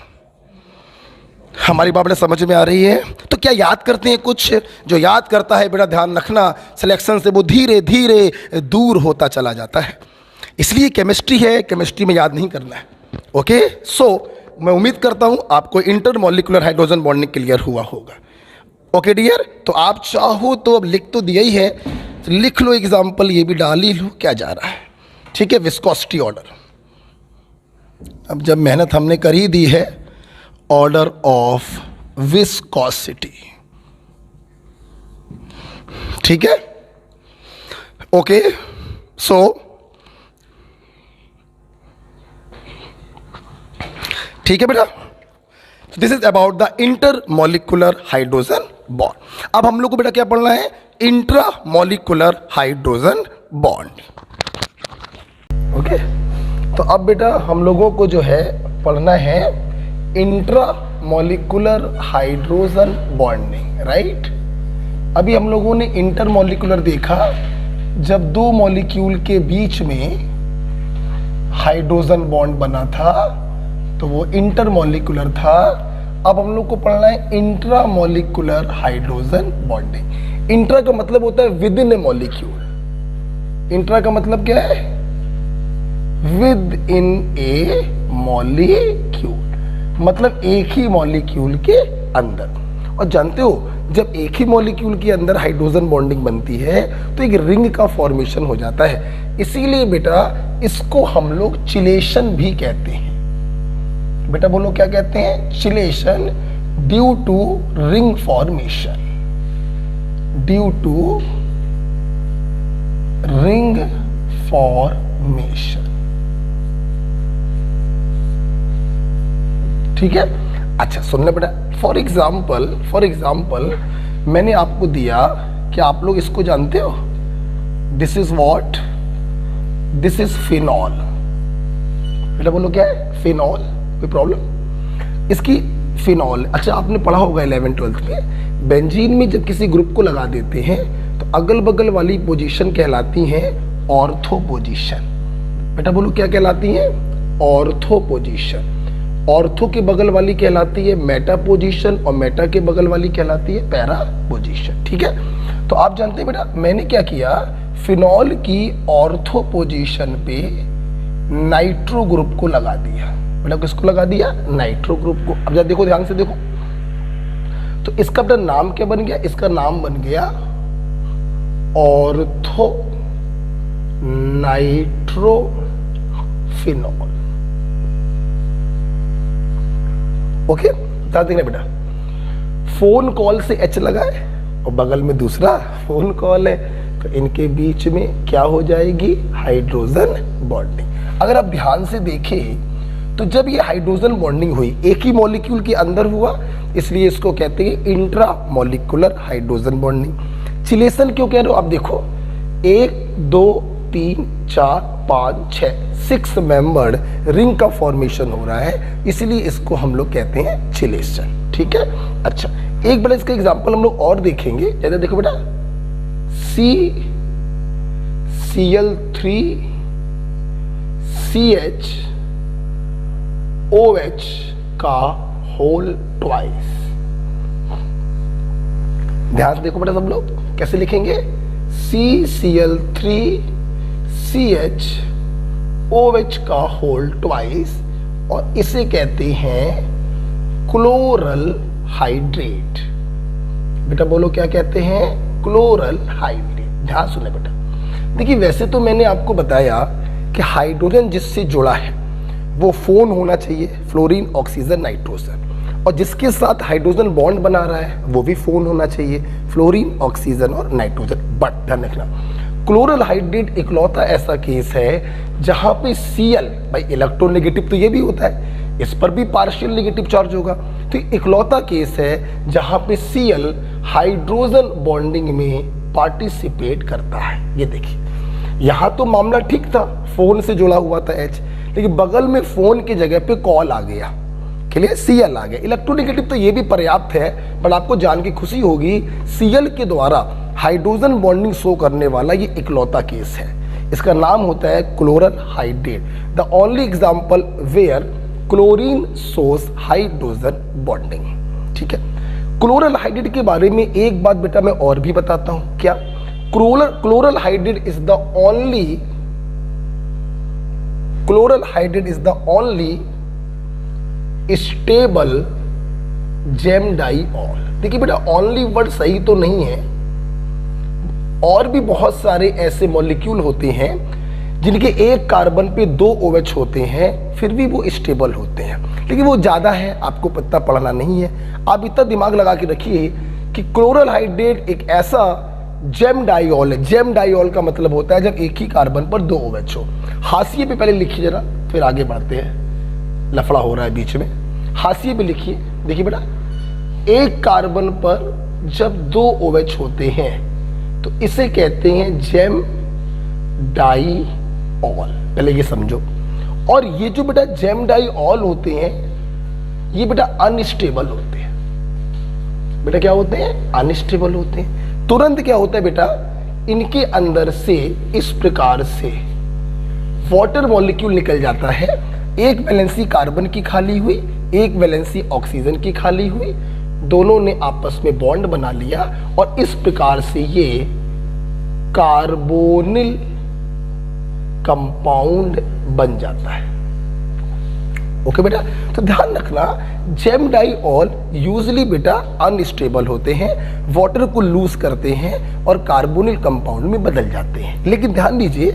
Speaker 1: हमारी बात समझ में आ रही है? तो क्या याद करते हैं कुछ? जो याद करता है बेटा ध्यान रखना, सिलेक्शन से वो धीरे धीरे दूर होता चला जाता है। इसलिए केमिस्ट्री है, केमिस्ट्री में याद नहीं करना है। ओके, सो मैं उम्मीद करता हूं आपको इंटरमॉलिक्यूलर हाइड्रोजन बॉन्डिंग क्लियर हुआ होगा। ओके डियर, तो आप चाहो तो अब लिख तो दिया ही है, तो लिख लो एग्जाम्पल, ये भी डाल ही लो, क्या जा रहा है। ठीक है, विस्कोसिटी ऑर्डर। अब जब मेहनत हमने कर ही दी है, ऑर्डर ऑफ विस्कोसिटी, ठीक है। ओके, सो ठीक है बेटा, this is about the intermolecular hydrogen bond. अब हम लोग को बेटा क्या पढ़ना है? Intramolecular hydrogen bond. ओके, तो अब बेटा हम लोगों को जो है पढ़ना है इंट्रामॉलिक्यूलर हाइड्रोजन बॉन्डिंग, राइट। अभी हम लोगों ने इंटरमॉलिक्यूलर देखा, जब दो मॉलिक्यूल के बीच में हाइड्रोजन बॉन्ड बना था तो वो इंटरमॉलिक्यूलर था। अब हम लोग को पढ़ना है इंट्रामॉलिक्यूलर हाइड्रोजन बॉन्डिंग। इंट्रा का मतलब होता है with in A molecule. Intra का मतलब क्या है? विद इन ए मॉलिक्यूल, मतलब एक ही मॉलिक्यूल के अंदर। और जानते हो जब एक ही मॉलिक्यूल के अंदर हाइड्रोजन बॉन्डिंग बनती है तो एक रिंग का फॉर्मेशन हो जाता है। इसीलिए बेटा इसको हम लोग चिलेशन भी कहते हैं। बेटा बोलो क्या कहते हैं? Chelation, due to ring formation, due to ring formation. ठीक है, अच्छा सुनना बेटा, फॉर एग्जाम्पल मैंने आपको दिया कि आप लोग इसको जानते हो, this is what, this is phenol. बेटा बोलो क्या है? फिनॉल। कोई प्रॉब्लम? इसकी फिनॉल, अच्छा आपने पढ़ा होगा 11th-12th में, बेंजीन में जब किसी ग्रुप को लगा देते हैं तो अगल बगल वाली पोजीशन कहलाती है ऑर्थो पोजीशन। बेटा बोलो क्या कहलाती है? Ortho position. ऑर्थो के बगल वाली कहलाती है मेटा पोजीशन और मेटा के बगल वाली कहलाती है पैरा पोजीशन। ठीक है, तो आप जानते हैं बेटा मैंने क्या किया, फिनॉल की ऑर्थो पोजीशन पे नाइट्रो ग्रुप को लगा दिया। बेटा किसको लगा दिया? नाइट्रो ग्रुप को। अब जरा देखो, ध्यान से देखो, तो इसका बेटा नाम क्या बन गया? इसका नाम बन गया ऑर्थो नाइट्रो फिनॉल। ओके, ध्यान देखना बेटा, फोन कॉल से एच लगा है और बगल में दूसरा फोन कॉल है, तो इनके बीच में क्या हो जाएगी? Hydrogen bonding. अगर आप ध्यान से देखें तो जब ये हाइड्रोजन बॉन्डिंग हुई एक ही मॉलिक्यूल के अंदर हुआ, इसलिए इसको कहते हैं intra molecular hydrogen bonding. Chelation क्यों कह रहे हो? आप देखो 1 2 3 4 5 6 6 मेंबर्ड रिंग का फॉर्मेशन हो रहा है, इसलिए इसको हम लोग कहते हैं चिलेशन। ठीक है, अच्छा एक बड़ा इसका एग्जांपल हम लोग और देखेंगे। जैसे देखो बेटा, Cl3 CH OH का होल ट्वाइस। ध्यान से देखो बेटा सब लोग कैसे लिखेंगे, CCl3 CH OH का होल ट्वाइस, और इसे कहते हैं क्लोरल हाइड्रेट। बेटा बोलो क्या कहते हैं? Chloral hydrate. ध्यान सुने बेटा, देखिए वैसे तो मैंने आपको बताया कि हाइड्रोजन जिससे जुड़ा है वो फोन होना चाहिए, फ्लोरीन ऑक्सीजन नाइट्रोजन, और जिसके साथ हाइड्रोजन बॉन्ड बना रहा है वो भी फोन होना चाहिए, फ्लोरीन ऑक्सीजन और नाइट्रोजन। बट ध्यान रखना, क्लोरल हाइड्रेट इकलौता ऐसा केस है जहां पे Cl, भाई इलेक्ट्रोनेगेटिव तो ये भी होता है, इस पर भी पार्शियल नेगेटिव चार्ज होगा, तो इकलौता केस है जहां पे Cl हाइड्रोजन बॉन्डिंग में पार्टिसिपेट करता है। ये देखिए यहां तो मामला ठीक था, फोन से जुड़ा हुआ था H, लेकिन बगल में फोन की जगह पे कॉल आ गया, क्लियर, Cl आ गया। इलेक्ट्रोनेगेटिव तो ये भी पर्याप्त है, बट आपको जान के खुशी होगी Cl के द्वारा हाइड्रोजन बॉन्डिंग शो करने वाला ये इकलौता केस है। इसका नाम होता है chloral hydrate, the only example where chlorine shows hydrogen bonding. ठीक है, क्लोरल हाइड्रेट के बारे में एक बात बेटा मैं और भी बताता हूं। क्या? Chloral hydrate is the only stable gemdiol. देखिए बेटा ओनली वर्ड सही तो नहीं है, और भी बहुत सारे ऐसे मॉलिक्यूल होते हैं जिनके एक कार्बन पे 2 OH होते हैं, फिर भी वो स्टेबल होते हैं, लेकिन वो ज़्यादा है, आपको पता पढ़ना नहीं है। आप इतना दिमाग लगा के रखिए कि क्लोरल हाइड्रेट एक ऐसा जेम डाइऑल है। जेम डाइऑल का मतलब होता है जब एक ही कार्बन पर 2 OH हो। हाशिए पे पहले लिखिए जरा, फिर आगे बढ़ते हैं, लफड़ा हो रहा है बीच में। हाशिए पे लिखिए, देखिए बेटा एक कार्बन पर जब 2 OH होते हैं तो इसे कहते हैं जेम डाइऑल, पहले ये समझो। और ये जो बेटा जेम डाइऑल होते हैं ये बेटा अनस्टेबल होते हैं। बेटा क्या होते हैं? अनस्टेबल होते हैं। तुरंत क्या होता है बेटा, इनके अंदर से इस प्रकार से वाटर मॉलिक्यूल निकल जाता है, एक वैलेंसी कार्बन की खाली हुई, एक वैलेंसी ऑक्सीजन की खाली हुई, दोनों ने आपस में बॉन्ड बना लिया और इस प्रकार से ये कार्बोनिल कंपाउंड बन जाता है। ओके बेटा, तो ध्यान रखना जेम डाइऑल यूजुअली बेटा अनस्टेबल होते हैं, वाटर को लूज करते हैं और कार्बोनिल कंपाउंड में बदल जाते हैं। लेकिन ध्यान दीजिए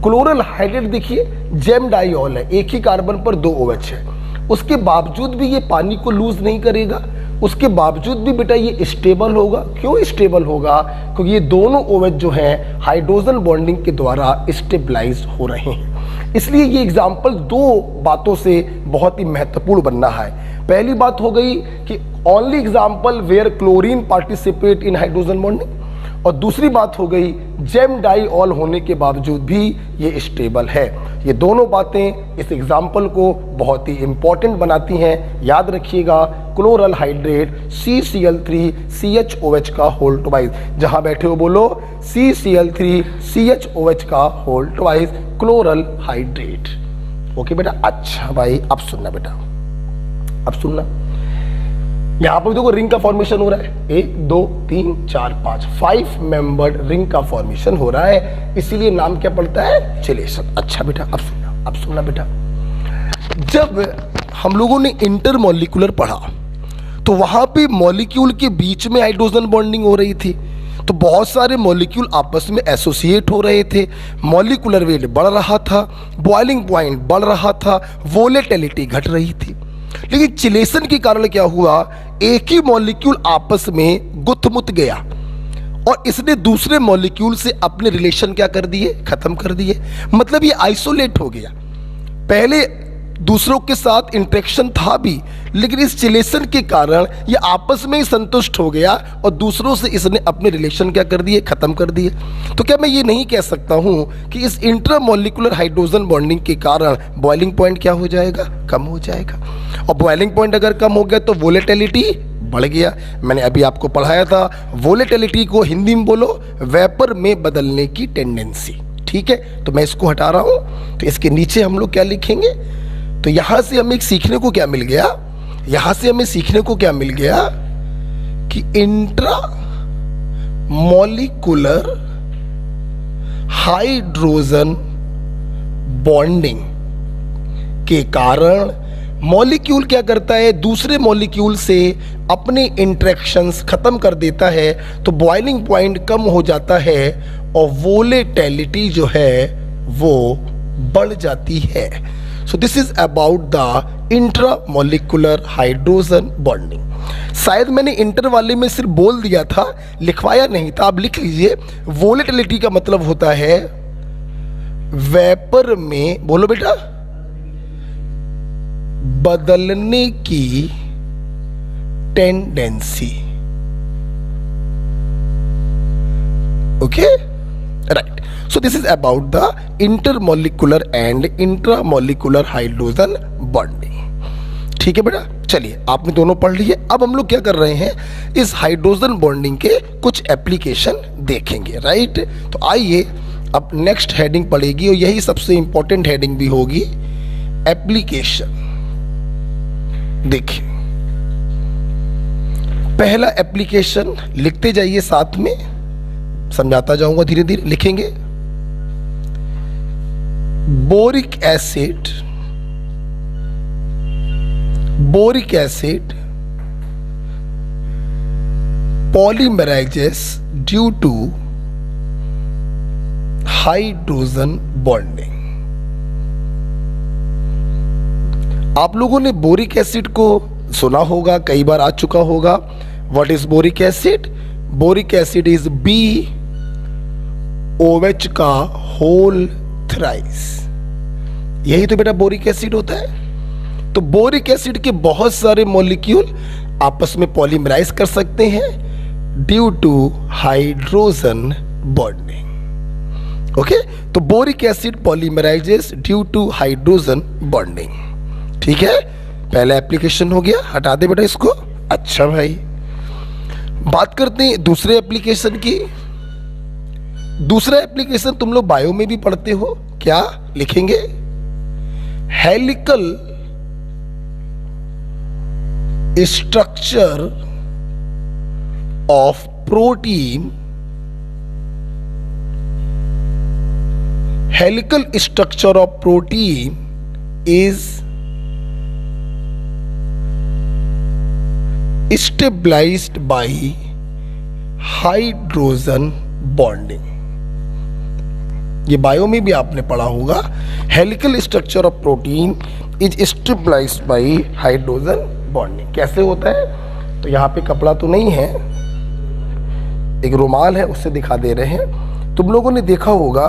Speaker 1: क्लोरल हाइड्रेट देखिए जेम डाइऑल है, एक ही कार्बन पर 2 OH है, उसके बावजूद भी ये पानी को लूज नहीं करेगा, उसके बावजूद भी बेटा ये स्टेबल होगा। क्यों स्टेबल होगा? क्योंकि ये दोनों OH जो हैं हाइड्रोजन बॉन्डिंग के द्वारा स्टेबलाइज हो रहे हैं। इसलिए ये एग्जाम्पल 2 बातों से बहुत ही महत्वपूर्ण बनना है। पहली बात हो गई कि only example where chlorine participate in hydrogen bonding, और दूसरी बात हो गई जेम डाइऑल होने के बावजूद भी ये स्टेबल है। ये दोनों बातें इस एग्जाम्पल को बहुत ही इंपॉर्टेंट बनाती हैं। याद रखिएगा क्लोरल हाइड्रेट CCl3 CHOH का होल ट्वाइस, जहां बैठे हो बोलो CCl3 CHOH का whole twice chloral hydrate. Okay बेटा, अच्छा भाई अब सुनना बेटा, अब सुनना, यहां पर देखो रिंग का फॉर्मेशन हो रहा है, 1 2 3 4 5 5 मेंबर्ड रिंग का फॉर्मेशन हो रहा है, इसीलिए नाम क्या पड़ता है? चिलेशन। अच्छा बेटा अब सुनना, अब सुनना बेटा, जब हम लोगों ने इंटरमॉलिक्यूलर पढ़ा तो वहां पे मॉलिक्यूल के बीच में हाइड्रोजन बॉन्डिंग हो रही थी, तो बहुत सारे मॉलिक्यूल आपस में एसोसिएट हो रहे थे, मॉलिक्यूलर वेट बढ़ रहा था, बॉइलिंग पॉइंट बढ़ रहा था, वोलेटिलिटी घट रही थी। लेकिन चिलेशन के कारण क्या हुआ? एक ही मॉलिक्यूल आपस में गुथमुथ गया और इसने दूसरे मॉलिक्यूल से अपने रिलेशन क्या कर दिए? खत्म कर दिए। मतलब ये आइसोलेट हो गया। पहले दूसरों के साथ इंटरेक्शन था भी, लेकिन इस चिलेशन के कारण ये आपस में ही संतुष्ट हो गया और दूसरों से इसने अपने रिलेशन क्या कर दिए? खत्म कर दिए। तो क्या मैं ये नहीं कह सकता हूं कि इस इंट्रामॉलिक्यूलर हाइड्रोजन बॉन्डिंग के कारण बॉइलिंग पॉइंट क्या हो जाएगा? कम हो जाएगा। और बॉइलिंग पॉइंट अगर कम हो गया तो वोलेटिलिटी बढ़ गया। मैंने अभी आपको पढ़ाया था, वोलेटिलिटी को हिंदी में बोलो वेपर में बदलने की टेंडेंसी। ठीक है, तो मैं इसको हटा रहा हूं, तो इसके नीचे हम लोग क्या लिखेंगे? तो यहां से हमें सीखने को क्या मिल गया? यहां से हमें सीखने को क्या मिल गया कि इंट्रा मॉलिक्यूलर हाइड्रोजन बॉन्डिंग के कारण मॉलिक्यूल क्या करता है? दूसरे मॉलिक्यूल से अपने इंटरेक्शंस खत्म कर देता है, तो बॉइलिंग पॉइंट कम हो जाता है और वोलेटिलिटी जो है वो बढ़ जाती है। So this is about the intramolecular hydrogen bonding। शायद मैंने इंटर वाले में सिर्फ बोल दिया था, लिखवाया नहीं था। आप लिख लीजिए, वोलेटिलिटी का मतलब होता है वेपर में, बोलो बेटा, बदलने की tendency. Okay, right. So this is about the intermolecular and intramolecular hydrogen bonding। ठीक है बेटा, चलिए आपने दोनों पढ़ लिए। अब हम लोग क्या कर रहे हैं? इस हाइड्रोजन बॉन्डिंग के कुछ एप्लीकेशन देखेंगे, राइट। तो आइए अब नेक्स्ट हेडिंग पड़ेगी और यही सबसे इंपॉर्टेंट हेडिंग भी होगी, एप्लीकेशन। देखिए पहला एप्लीकेशन लिखते जाइए, साथ में समझाता जाऊंगा, धीरे धीरे लिखेंगे। Boric acid, boric acid polymerises due to hydrogen bonding. आप लोगों ने बोरिक एसिड को सुना होगा, कई बार आ चुका होगा। What is boric acid? Boric acid is BOH का होल थ्राइस। यही तो बेटा बोरिक एसिड होता है। तो बोरिक एसिड के बहुत सारे मॉलिक्यूल आपस में पॉलीमराइज कर सकते हैं due to hydrogen bonding. Okay, तो boric acid polymerises due to hydrogen bonding. ठीक है, पहला एप्लीकेशन हो गया, हटा दे बेटा इसको। अच्छा भाई, बात करते हैं दूसरे एप्लीकेशन की। दूसरा एप्लीकेशन तुम लोग बायो में भी पढ़ते हो, क्या लिखेंगे? Helical structure of protein, helical structure of protein is stabilized by hydrogen bonding. ये बायो में भी आपने पढ़ा होगा, helical structure of protein is stabilized by hydrogen bonding. कैसे होता है? तो यहाँ पे कपड़ा तो नहीं है, एक रुमाल है, उससे दिखा दे रहे हैं। तुम लोगों ने देखा होगा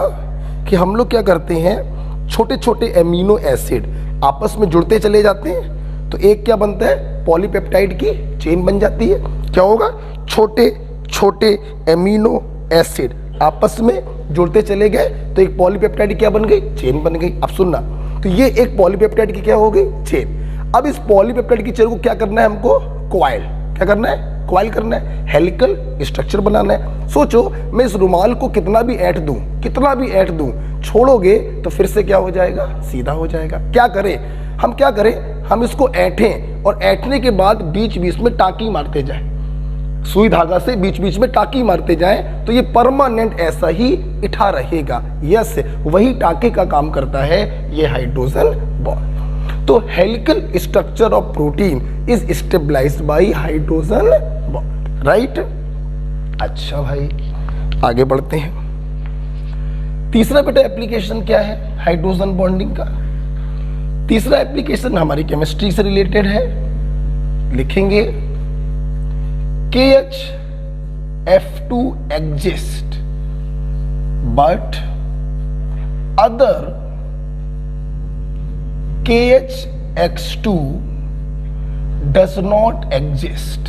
Speaker 1: कि हम लोग क्या करते हैं, छोटे छोटे एमिनो एसिड आपस में जुड़ते चले जाते हैं, तो एक क्या बनता है, पॉलीपेप्टाइड की चेन बन जाती है। क्या होगा? छोटे छोटे एमिनो एसिड आपस में जुड़ते चले गए तो एक पॉलीपेप्टाइड क्या बन गई, चेन बन गई। अब सुनना, तो ये एक पॉलीपेप्टाइड की क्या हो गई, चेन। अब इस पॉलीपेप्टाइड की चेन को क्या करना है हमको, कॉइल। क्या करना है? कॉइल करना है, हेलिकल स्ट्रक्चर बनाना है। सोचो मैं इस रुमाल को कितना भी ऐंठ दूं, कितना भी ऐंठ दूं, छोड़ोगे तो फिर से क्या हो जाएगा, सीधा हो जाएगा। क्या करें हम, क्या करें हम, इसको ऐंठें और ऐंठने के बाद बीच बीच में टाँकी मारते जाएं, सुई धागा से बीच बीच में टाँकी मारते जाएं, तो ये परमानेंट ऐसा ही इठा रहेगा। यस, वही टाँके का काम करता है ये हाइड्रोजन बॉन्ड। तो helical structure of protein is stabilized by hydrogen bond, right. अच्छा भाई, आगे बढ़ते हैं। तीसरा बेटा एप्लीकेशन क्या है हाइड्रोजन बॉन्डिंग का? तीसरा एप्लीकेशन हमारी केमिस्ट्री से रिलेटेड है। लिखेंगे KHF2 exist but other KHX2 does not exist.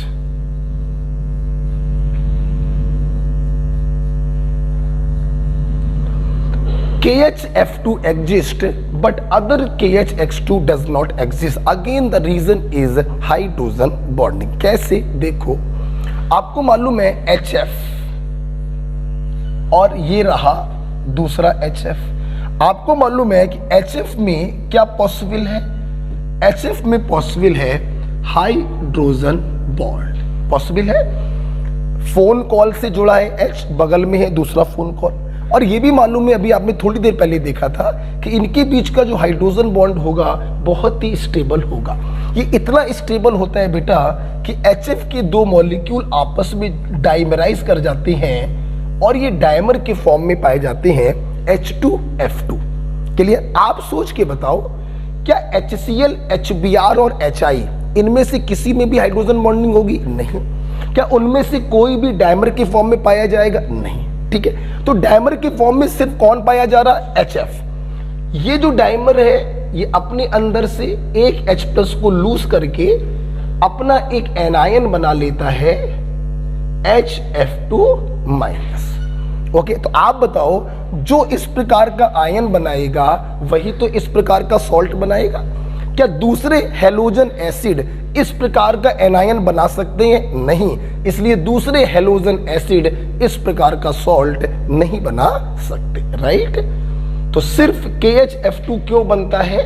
Speaker 1: KHF2 exists but other KHX2 does not exist. Again the reason is hydrogen bonding. कैसे? देखो, आपको मालूम है HF और ये रहा दूसरा HF। आपको मालूम है कि HF में क्या पॉसिबल है? HF में पॉसिबल है हाइड्रोजन बॉन्ड, पॉसिबल है। फोन कॉल से जुड़ा है H, बगल में है दूसरा फोन कॉल। और ये भी मालूम है, अभी आपने थोड़ी देर पहले देखा था कि इनके बीच का जो हाइड्रोजन बॉन्ड होगा बहुत ही स्टेबल होगा। ये इतना स्टेबल होता है बेटा कि HF के दो मॉलिक्यूल आपस में डाइमराइज कर जाते हैं और ये डायमर के फॉर्म में पाए जाते हैं H2F2 के लिए। आप सोच के बताओ, क्या HCl, HBr और HI इनमें से किसी में भी हाइड्रोजन बॉन्डिंग होगी? नहीं। क्या उनमें से कोई भी डायमर के फॉर्म में पाया जाएगा? नहीं। ठीक है, तो डायमर के फॉर्म में सिर्फ कौन पाया जा रहा है? HF। ये जो डायमर है ये अपने अंदर से एक H+ को लूज करके अपना एक एनायन बना लेता है HF2-। ओके, तो आप बताओ, जो इस प्रकार का आयन बनाएगा वही तो इस प्रकार का सॉल्ट बनाएगा। क्या दूसरे हेलोजन एसिड इस प्रकार का एनायन बना सकते हैं? नहीं। इसलिए दूसरे हेलोजन एसिड इस प्रकार का सॉल्ट नहीं बना सकते, राइट। तो सिर्फ KHF2 क्यों बनता है?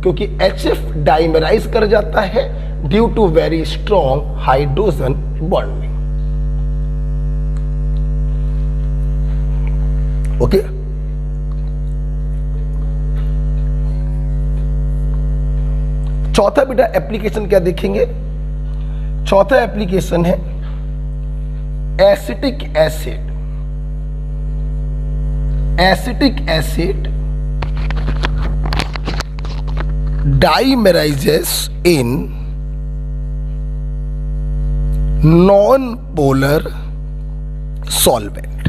Speaker 1: क्योंकि HF डाइमराइज कर जाता है due to very strong hydrogen bonding. Okay, चौथा बेटा एप्लीकेशन क्या देखेंगे? चौथा एप्लीकेशन है acetic acid. Acetic acid dimerises in non polar solvent.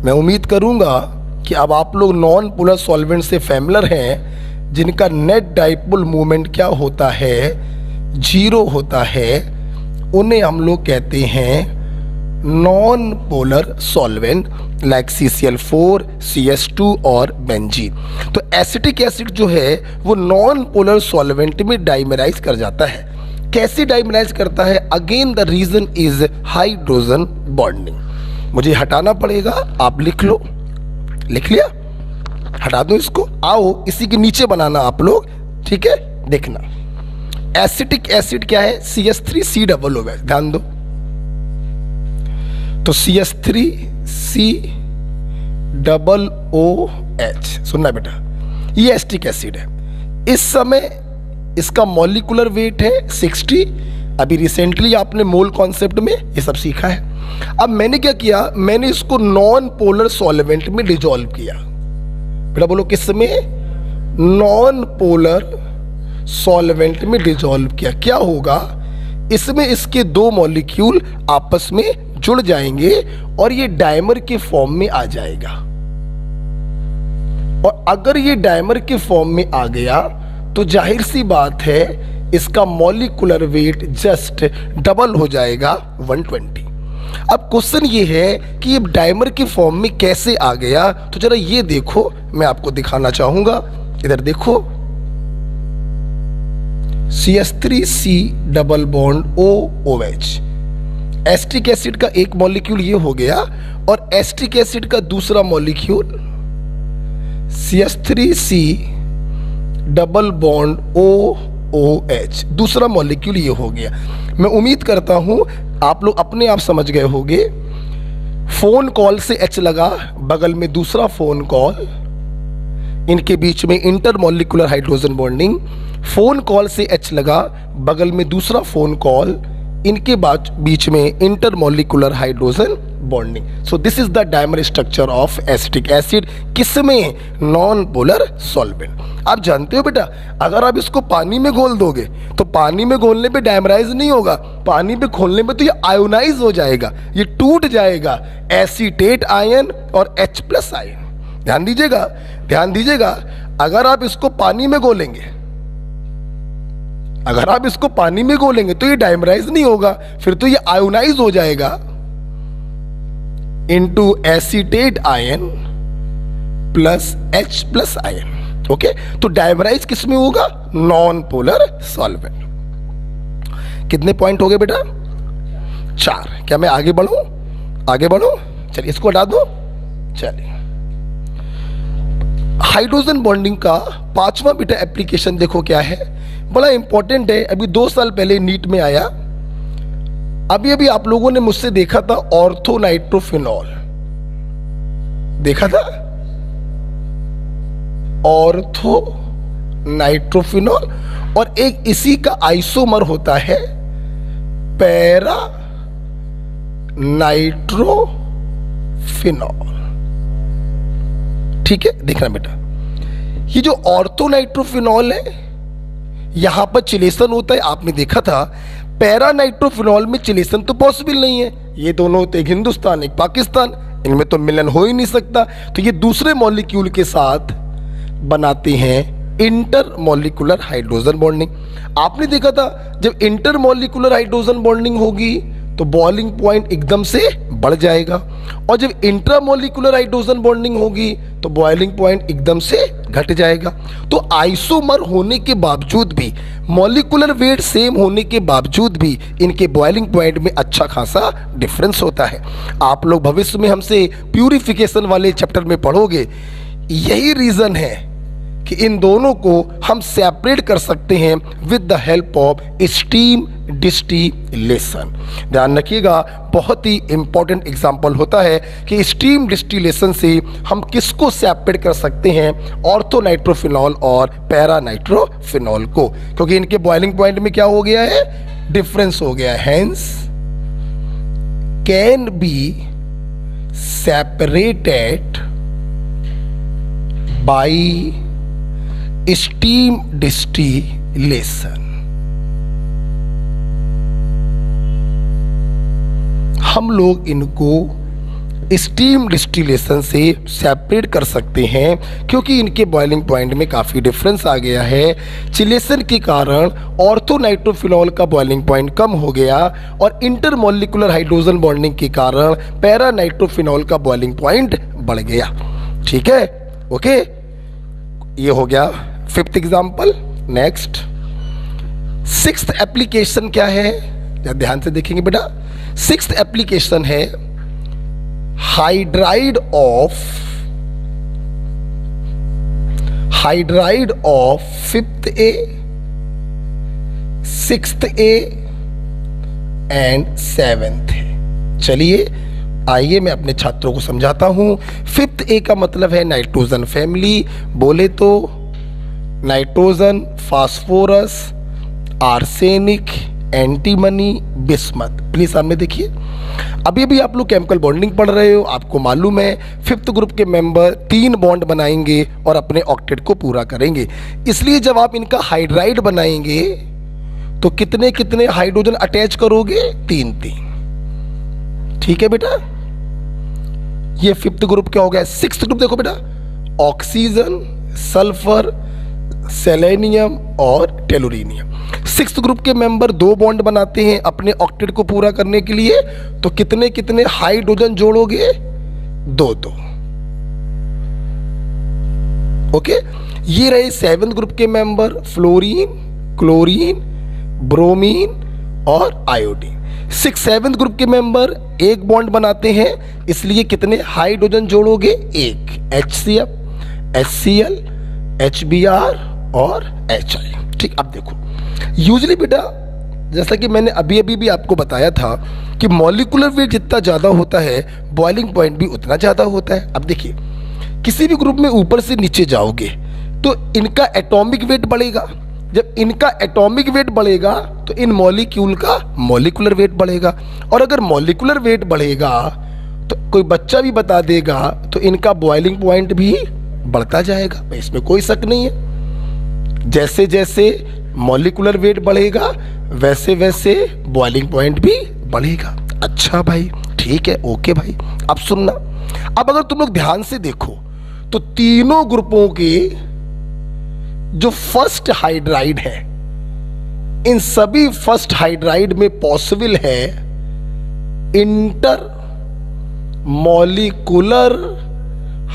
Speaker 1: मैं उम्मीद करूंगा कि अब आप लोग नॉन पोलर सॉल्वेंट से फैमिलियर हैं, जिनका नेट डाइपोल मोमेंट क्या होता है, 0 होता है। उन्हें हम लोग कहते हैं non polar solvent, like CCl4, CS2 और बेंजीन। तो एसिटिक एसिड जो है वो नॉन पोलर सॉल्वेंट में डाइमराइज कर जाता है। कैसे डाइमराइज करता है? Again the reason is hydrogen bonding. मुझे हटाना पड़ेगा, आप लिख लो। लिख लिया? हटा दो इसको, आओ इसी के नीचे बनाना आप लोग, ठीक है। देखना एसिटिक एसिड क्या है, CH3C डबल ओ एच, ध्यान दो। तो CH3C डबल ओ एच, सुनना बेटा, ये एसिटिक एसिड है। इस समय इसका मॉलिक्यूलर वेट है 60। अभी रिसेंटली आपने मोल कॉन्सेप्ट में ये सब सीखा है। अब मैंने क्या किया, मैंने इसको नॉन पोलर सॉल्वेंट में डिजोल्व किया। बेटा बोलो किस में, नॉन पोलर सॉल्वेंट में डिजोल्व किया। क्या होगा, इसमें इसके दो मॉलिक्यूल आपस में जुड़ जाएंगे और ये डायमर के फॉर्म में आ जाएगा। और अगर ये डायमर के फॉर्म में आ गया तो जाहिर सी बात है इसका मॉलिक्यूलर वेट जस्ट डबल हो जाएगा 120। अब क्वेश्चन ये है कि ये डायमर के फॉर्म में कैसे आ गया, तो जरा ये देखो, मैं आपको दिखाना चाहूंगा। इधर देखो, CH3C double bond OOH, acetic acid का एक मॉलिक्यूल ये हो गया और एसिटिक एसिड का दूसरा molecule CH3C double bond OOH, दूसरा मॉलिक्यूल ये हो गया। मैं उम्मीद करता हूं आप लोग अपने आप समझ गए होंगे। फोन कॉल से H लगा, बगल में दूसरा फोन कॉल, इनके बीच में intermolecular hydrogen bonding. Phone call से H लगा, बगल में दूसरा फोन कॉल, इनके बीच में intermolecular hydrogen bonding. So this is the dimer structure of acetic acid, किसमें, नॉन पोलर सॉल्वेंट। आप जानते हो बेटा, अगर आप इसको पानी में घोल दोगे तो पानी में घोलने पे डायमराइज नहीं होगा, पानी में घोलने पे तो ये आयोनाइज हो जाएगा, ये टूट जाएगा, एसीटेट आयन और H प्लस आयन। ध्यान दीजिएगा, ध्यान दीजिएगा, अगर आप इसको पानी में घोलेंगे, अगर आप इसको पानी में घोलेंगे तो ये डायमराइज नहीं होगा, फिर तो ये आयोनाइज हो जाएगा into acetate ion plus H plus ion. Okay, तो डायमराइज किस में होगा, नॉन पोलर सॉल्वेंट। कितने पॉइंट हो गए बेटा, 4। क्या मैं आगे बढ़ूं, आगे बढ़ूं, चलिए इसको हटा दो। चलिए हाइड्रोजन बॉन्डिंग का 5वां बेटा एप्लीकेशन देखो क्या है, बड़ा इंपॉर्टेंट है। अभी 2 साल पहले नीट में आया। अभी अभी आप लोगों ने मुझसे देखा था ऑर्थो नाइट्रोफिनॉल, देखा था ऑर्थो नाइट्रोफिनॉल, और एक इसी का आइसोमर होता है पैरा नाइट्रोफिनॉल। ठीक है, देखना बेटा, ये जो ऑर्थो नाइट्रोफिनॉल है यहां पर चिलेशन होता है, आपने देखा था। पैरा नाइट्रोफिनॉल में चिलेशन तो पॉसिबल नहीं है, ये दोनों होते, एक हिंदुस्तान एक पाकिस्तान, इनमें तो मिलन हो ही नहीं सकता। तो ये दूसरे मॉलिक्यूल के साथ बनाते हैं इंटर मॉलिक्यूलर हाइड्रोजन बॉन्डिंग। आपने देखा था जब इंटर मॉलिक्यूलर हाइड्रोजन बॉन्डिंग होगी तो बॉइलिंग पॉइंट एकदम से बढ़ जाएगा, और जब इंट्रामॉलिक्यूलर हाइड्रोजन बॉन्डिंग होगी तो बॉइलिंग पॉइंट एकदम से घट जाएगा। तो आइसोमर होने के बावजूद भी, मॉलिक्यूलर वेट सेम होने के बावजूद भी इनके बॉइलिंग पॉइंट में अच्छा खासा डिफरेंस होता है। आप लोग भविष्य में हमसे प्यूरिफिकेशन वाले चैप्टर में पढ़ोगे। यही रीजन है कि इन दोनों को हम सेपरेट कर सकते हैं with the help of steam distillation. ध्यान रखिएगा, बहुत ही इंपॉर्टेंट एग्जांपल होता है कि स्टीम डिस्टिलेशन से हम किसको सेपरेट कर सकते हैं, ऑर्थो नाइट्रोफिनॉल और पैरा नाइट्रोफिनॉल को, क्योंकि इनके बॉइलिंग पॉइंट में क्या हो गया है, डिफरेंस हो गया है। Hence can be separated by steam distillation. हम लोग इनको स्टीम डिस्टिलेशन से सेपरेट कर सकते हैं क्योंकि इनके बॉइलिंग पॉइंट में काफ़ी डिफरेंस आ गया है। चिलेशन के कारण ऑर्थो नाइट्रोफिनॉल का बॉइलिंग पॉइंट कम हो गया और इंटरमॉलिक्यूलर हाइड्रोजन बॉन्डिंग के कारण पैरा नाइट्रोफिनॉल का बॉइलिंग पॉइंट बढ़ गया। ठीक है, ओके, ये हो गया 5th example. Next 6th application क्या है, ध्यान से देखेंगे बेटा। 6th एप्लीकेशन है hydride of hydride of 5th A, 6th A and 7th A। चलिए आइए मैं अपने छात्रों को समझाता हूं। 5th A का मतलब है नाइट्रोजन फैमिली, बोले तो nitrogen, phosphorus, arsenic, antimony, bismuth. Please सामने देखिए, अभी अभी आप लोग केमिकल बॉन्डिंग पढ़ रहे हो, आपको मालूम है 5th ग्रुप के मेंबर 3 बॉन्ड बनाएंगे और अपने ऑक्टेट को पूरा करेंगे। इसलिए जब आप इनका हाइड्राइड बनाएंगे तो कितने कितने हाइड्रोजन अटैच करोगे? 3। ठीक है बेटा, ये 5th ग्रुप क्या हो गया। 6th ग्रुप देखो बेटा, ऑक्सीजन, सल्फर, सेलेनियम और टेलुरिनियम। 6th ग्रुप के मेंबर 2 बॉन्ड बनाते हैं अपने ऑक्टेट को पूरा करने के लिए, तो कितने कितने हाइड्रोजन जोड़ोगे? 2। ओके, ये रहे 7th ग्रुप के मेंबर, फ्लोरीन, क्लोरीन, ब्रोमीन और आयोडीन। 7th ग्रुप के मेंबर 1 बॉन्ड बनाते हैं, इसलिए कितने हाइड्रोजन जोड़ोगे? 1। HCl, HCl, HBr और HI। ठीक, अब देखो यूजली बेटा, जैसा कि मैंने अभी अभी भी आपको बताया था कि मॉलिक्यूलर वेट जितना ज़्यादा होता है बॉइलिंग पॉइंट भी उतना ज़्यादा होता है। अब देखिए, किसी भी ग्रुप में ऊपर से नीचे जाओगे तो इनका एटॉमिक वेट बढ़ेगा। जब इनका एटॉमिक वेट बढ़ेगा तो इन मॉलिक्यूल का मॉलिक्यूलर वेट बढ़ेगा, और अगर मॉलिक्यूलर वेट बढ़ेगा तो कोई बच्चा भी बता देगा तो इनका बॉइलिंग पॉइंट भी बढ़ता जाएगा, इसमें कोई शक नहीं है। जैसे जैसे मॉलिक्यूलर वेट बढ़ेगा वैसे वैसे बॉइलिंग पॉइंट भी बढ़ेगा। अच्छा भाई, ठीक है, ओके भाई। अब सुनना, अब अगर तुम लोग ध्यान से देखो तो तीनों ग्रुपों के जो फर्स्ट हाइड्राइड है, इन सभी फर्स्ट हाइड्राइड में पॉसिबल है इंटर मॉलिक्यूलर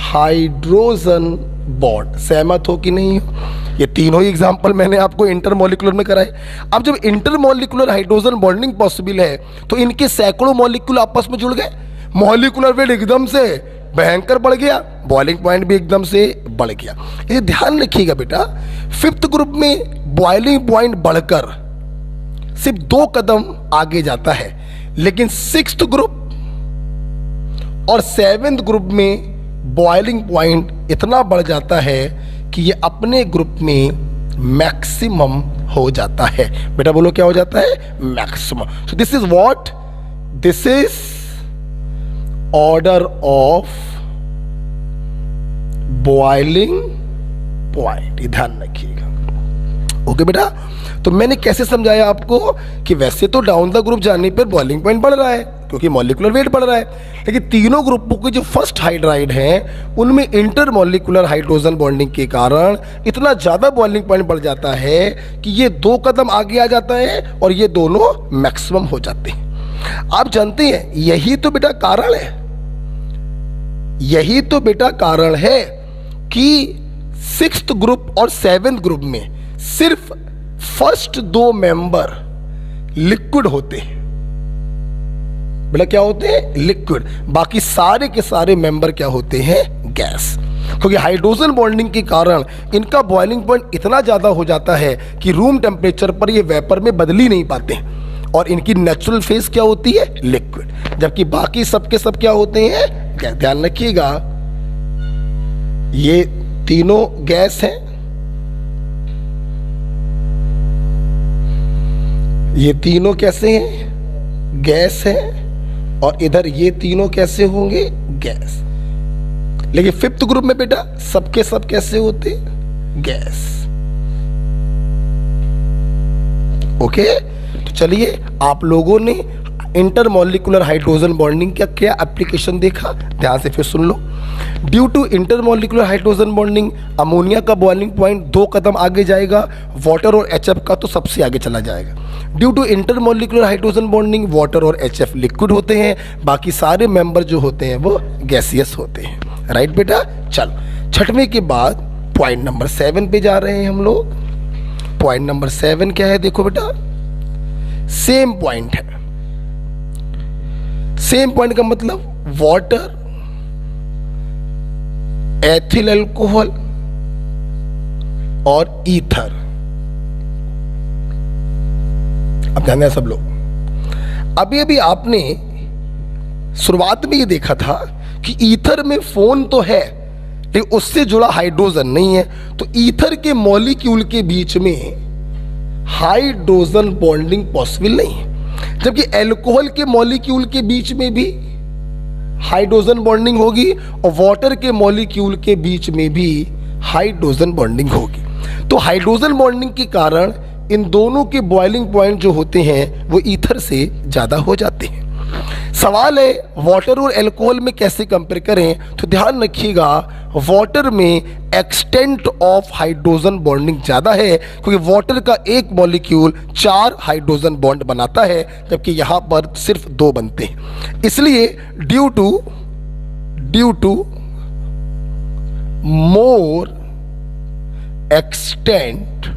Speaker 1: हाइड्रोजन बॉन्ड। सहमत हो कि नहीं हो? ये तीनों ही एग्जांपल मैंने आपको इंटर मॉलिक्यूलर में कराए। अब जब inter molecular hydrogen bonding possible है तो इनके सैकड़ों मॉलिक्यूल आपस में जुड़ गए, मॉलिक्यूलर वेट एकदम से भयंकर बढ़ गया, बॉइलिंग पॉइंट भी एकदम से बढ़ गया। ये ध्यान रखिएगा बेटा, 5th ग्रुप में बॉइलिंग पॉइंट बढ़कर सिर्फ 2 कदम आगे जाता है, लेकिन 6th ग्रुप और 7th ग्रुप में बॉइलिंग पॉइंट इतना बढ़ जाता है कि ये अपने ग्रुप में मैक्सिमम हो जाता है। बेटा बोलो क्या हो जाता है? Maximum. So this is what, this is order of boiling point. ध्यान रखिएगा। ओके बेटा, तो मैंने कैसे समझाया आपको कि वैसे तो डाउन द ग्रुप जाने पर बॉइलिंग पॉइंट बढ़ रहा है क्योंकि मॉलिक्यूलर वेट बढ़ रहा है, लेकिन तीनों ग्रुपों के जो फर्स्ट हाइड्राइड हैं उनमें इंटर मॉलिक्यूलर हाइड्रोजन बॉन्डिंग के कारण इतना ज़्यादा बॉइलिंग पॉइंट बढ़ जाता है कि ये 2 कदम आगे आ जाता है और ये दोनों मैक्सिमम हो जाते हैं। आप जानते हैं यही तो बेटा कारण है, यही तो बेटा कारण है कि 6th ग्रुप और 7th ग्रुप में सिर्फ फर्स्ट 2 मेंबर लिक्विड होते हैं। बेटा क्या होते हैं? लिक्विड। बाकी सारे के सारे मेंबर क्या होते हैं? गैस। क्योंकि हाइड्रोजन बॉन्डिंग के कारण इनका बॉइलिंग पॉइंट इतना ज्यादा हो जाता है कि रूम टेम्परेचर पर ये वेपर में बदल ही नहीं पाते और इनकी नेचुरल फेस क्या होती है? लिक्विड। जबकि बाकी सबके सब क्या होते हैं? गैस। ध्यान रखिएगा, ये तीनों गैस हैं, ये तीनों कैसे हैं? गैस हैं, और इधर ये तीनों कैसे होंगे? गैस। लेकिन 5th ग्रुप में बेटा सबके सब कैसे होते? गैस। ओके, तो चलिए आप लोगों ने इंटरमॉलिक्यूलर हाइड्रोजन बॉन्डिंग का क्या एप्लीकेशन देखा, ध्यान से फिर सुन लो। Due to intermolecular hydrogen bonding ammonia का बॉइलिंग पॉइंट 2 कदम आगे जाएगा, वाटर और HF का तो सबसे आगे चला जाएगा। Due to intermolecular hydrogen bonding water और HF लिक्विड होते हैं, बाकी सारे मेंबर जो होते हैं वो गैसियस होते हैं। राइट बेटा, चलो 6वें के बाद पॉइंट नंबर 7 पे जा रहे हैं हम लोग। पॉइंट नंबर 7 क्या है? देखो बेटा, सेम पॉइंट है। सेम पॉइंट का मतलब वाटर, एथिल अल्कोहल, और ईथर। अब ध्यान दें सब लोग, अभी अभी आपने शुरुआत में ये देखा था कि ईथर में फोन तो है लेकिन उससे जुड़ा हाइड्रोजन नहीं है, तो ईथर के मॉलिक्यूल के बीच में हाइड्रोजन बॉन्डिंग पॉसिबल नहीं है। जबकि अल्कोहल के मॉलिक्यूल के बीच में भी हाइड्रोजन बॉन्डिंग होगी और वाटर के मॉलिक्यूल के बीच में भी हाइड्रोजन बॉन्डिंग होगी। तो हाइड्रोजन बॉन्डिंग के कारण इन दोनों के बॉइलिंग पॉइंट जो होते हैं वो ईथर से ज़्यादा हो जाते हैं। सवाल है वाटर और अल्कोहल में कैसे कंपेयर करें, तो ध्यान रखिएगा वाटर में एक्सटेंट ऑफ हाइड्रोजन बॉन्डिंग ज़्यादा है, क्योंकि वाटर का एक मॉलिक्यूल 4 हाइड्रोजन बॉन्ड बनाता है जबकि यहाँ पर सिर्फ 2 बनते हैं। इसलिए due to more extent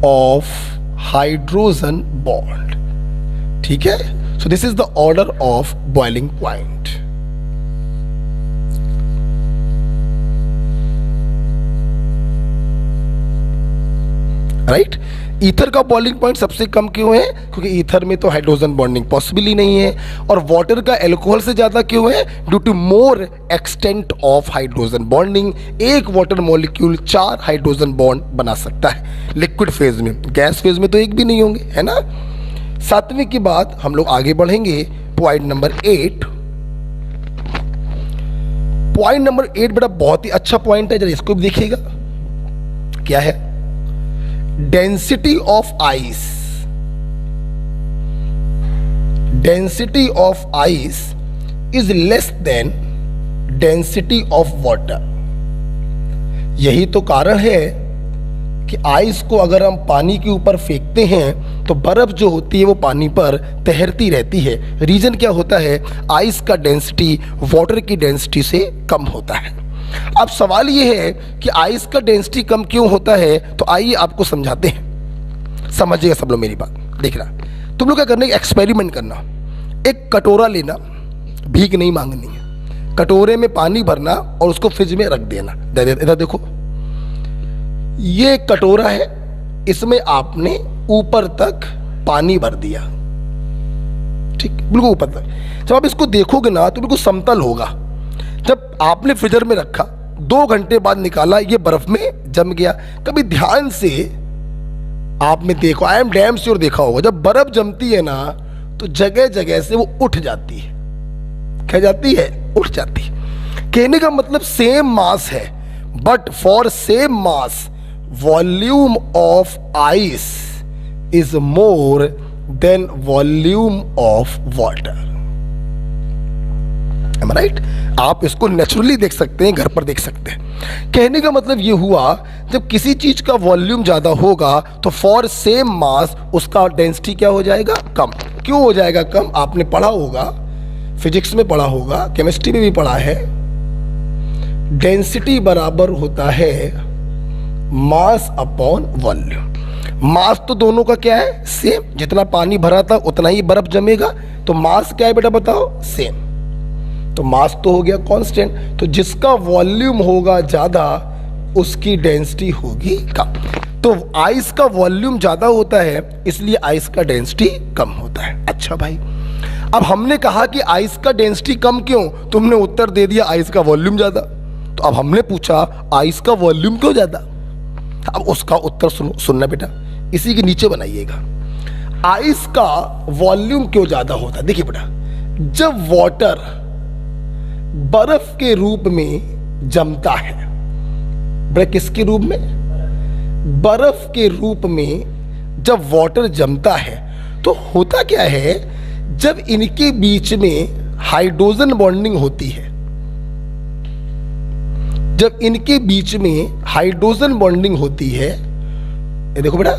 Speaker 1: of hydrogen bond, ठीक है। So this is the order of boiling point. Right, ether का बॉइलिंग पॉइंट सबसे कम क्यों है, क्योंकि ईथर में तो हाइड्रोजन बॉन्डिंग पॉसिबल ही नहीं है। और वाटर का अल्कोहल से ज्यादा क्यों है, due to more extent of hydrogen bonding. एक वाटर मॉलिक्यूल 4 हाइड्रोजन बॉन्ड बना सकता है लिक्विड फेज में, गैस फेज में तो एक भी नहीं होंगे, है ना। 7वें के बाद हम लोग आगे बढ़ेंगे पॉइंट नंबर 8। पॉइंट नंबर 8 बेटा बहुत ही अच्छा पॉइंट है, जरा इसको भी देखिएगा। क्या है, density of ice. Density of ice is less than density of water. यही तो कारण है कि आइस को अगर हम पानी के ऊपर फेंकते हैं तो बर्फ जो होती है वो पानी पर तैरती रहती है। रीजन क्या होता है, आइस का डेंसिटी वाटर की डेंसिटी से कम होता है। अब सवाल ये है कि आइस का डेंसिटी कम क्यों होता है, तो आइए आपको समझाते हैं, समझिएगा सब लोग मेरी बात। देख रहा तुम लोग क्या करना है, एक्सपेरिमेंट करना। एक कटोरा लेना, भीख नहीं मांगनी है, कटोरे में पानी भरना और उसको फ्रिज में रख देना। इधर देखो, ये कटोरा है, इसमें आपने ऊपर तक पानी भर दिया, ठीक, बिल्कुल ऊपर तक। जब आप इसको देखोगे ना तो बिल्कुल समतल होगा। जब आपने फ्रीजर में रखा, 2 घंटे बाद निकाला, ये बर्फ में जम गया। कभी ध्यान से आपने देखो, आई एम डैम श्योर देखा होगा, जब बर्फ जमती है ना तो जगह जगह से वो उठ जाती है। क्या जाती है, उठ जाती है। कहने का मतलब सेम मास है, but for same mass volume of ice is more than volume of water. Right, आप इसको नेचुरली देख सकते हैं, घर पर देख सकते हैं। कहने का मतलब ये हुआ, जब किसी चीज का वॉल्यूम ज्यादा होगा तो फॉर सेम मास उसका डेंसिटी क्या हो जाएगा, कम। क्यों हो जाएगा कम, आपने पढ़ा होगा, फिजिक्स में पढ़ा होगा, केमिस्ट्री में भी पढ़ा है, डेंसिटी बराबर होता है मास अपॉन वॉल्यूम। मास तो दोनों का क्या है, सेम। जितना पानी भरा था उतना ही बर्फ जमेगा, तो मास क्या है बेटा बताओ, सेम। तो मास तो हो गया कांस्टेंट, तो जिसका वॉल्यूम होगा ज्यादा उसकी डेंसिटी होगी कम। तो आइस का वॉल्यूम ज्यादा होता है इसलिए आइस का डेंसिटी कम होता है। अच्छा भाई, अब हमने कहा कि आइस का डेंसिटी कम क्यों, तुमने उत्तर दे दिया आइस का वॉल्यूम ज्यादा। तो अब हमने पूछा आइस का वॉल्यूम क्यों ज्यादा। अब उसका उत्तर सुनना बेटा, इसी के नीचे बनाइएगा। आइस का वॉल्यूम क्यों ज्यादा होता है, देखिए बेटा, जब वाटर बर्फ के रूप में जमता है, बेटा किसके रूप में, बर्फ के रूप में जब वाटर जमता है तो होता क्या है, जब इनके बीच में हाइड्रोजन बॉन्डिंग होती है, जब इनके बीच में हाइड्रोजन बॉन्डिंग होती है, ये देखो बेटा,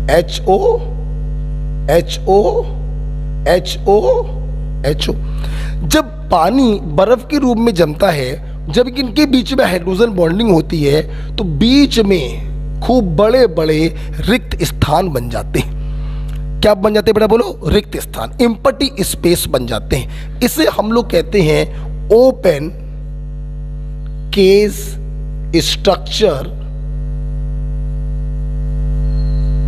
Speaker 1: HO HO HO HO, जब पानी बर्फ के रूप में जमता है, जब इनके बीच में हाइड्रोजन बॉन्डिंग होती है तो बीच में खूब बड़े बड़े रिक्त स्थान बन जाते हैं। क्या बन जाते हैं बेटा बोलो, रिक्त स्थान, एम्प्टी स्पेस बन जाते हैं। इसे हम लोग कहते हैं open case structure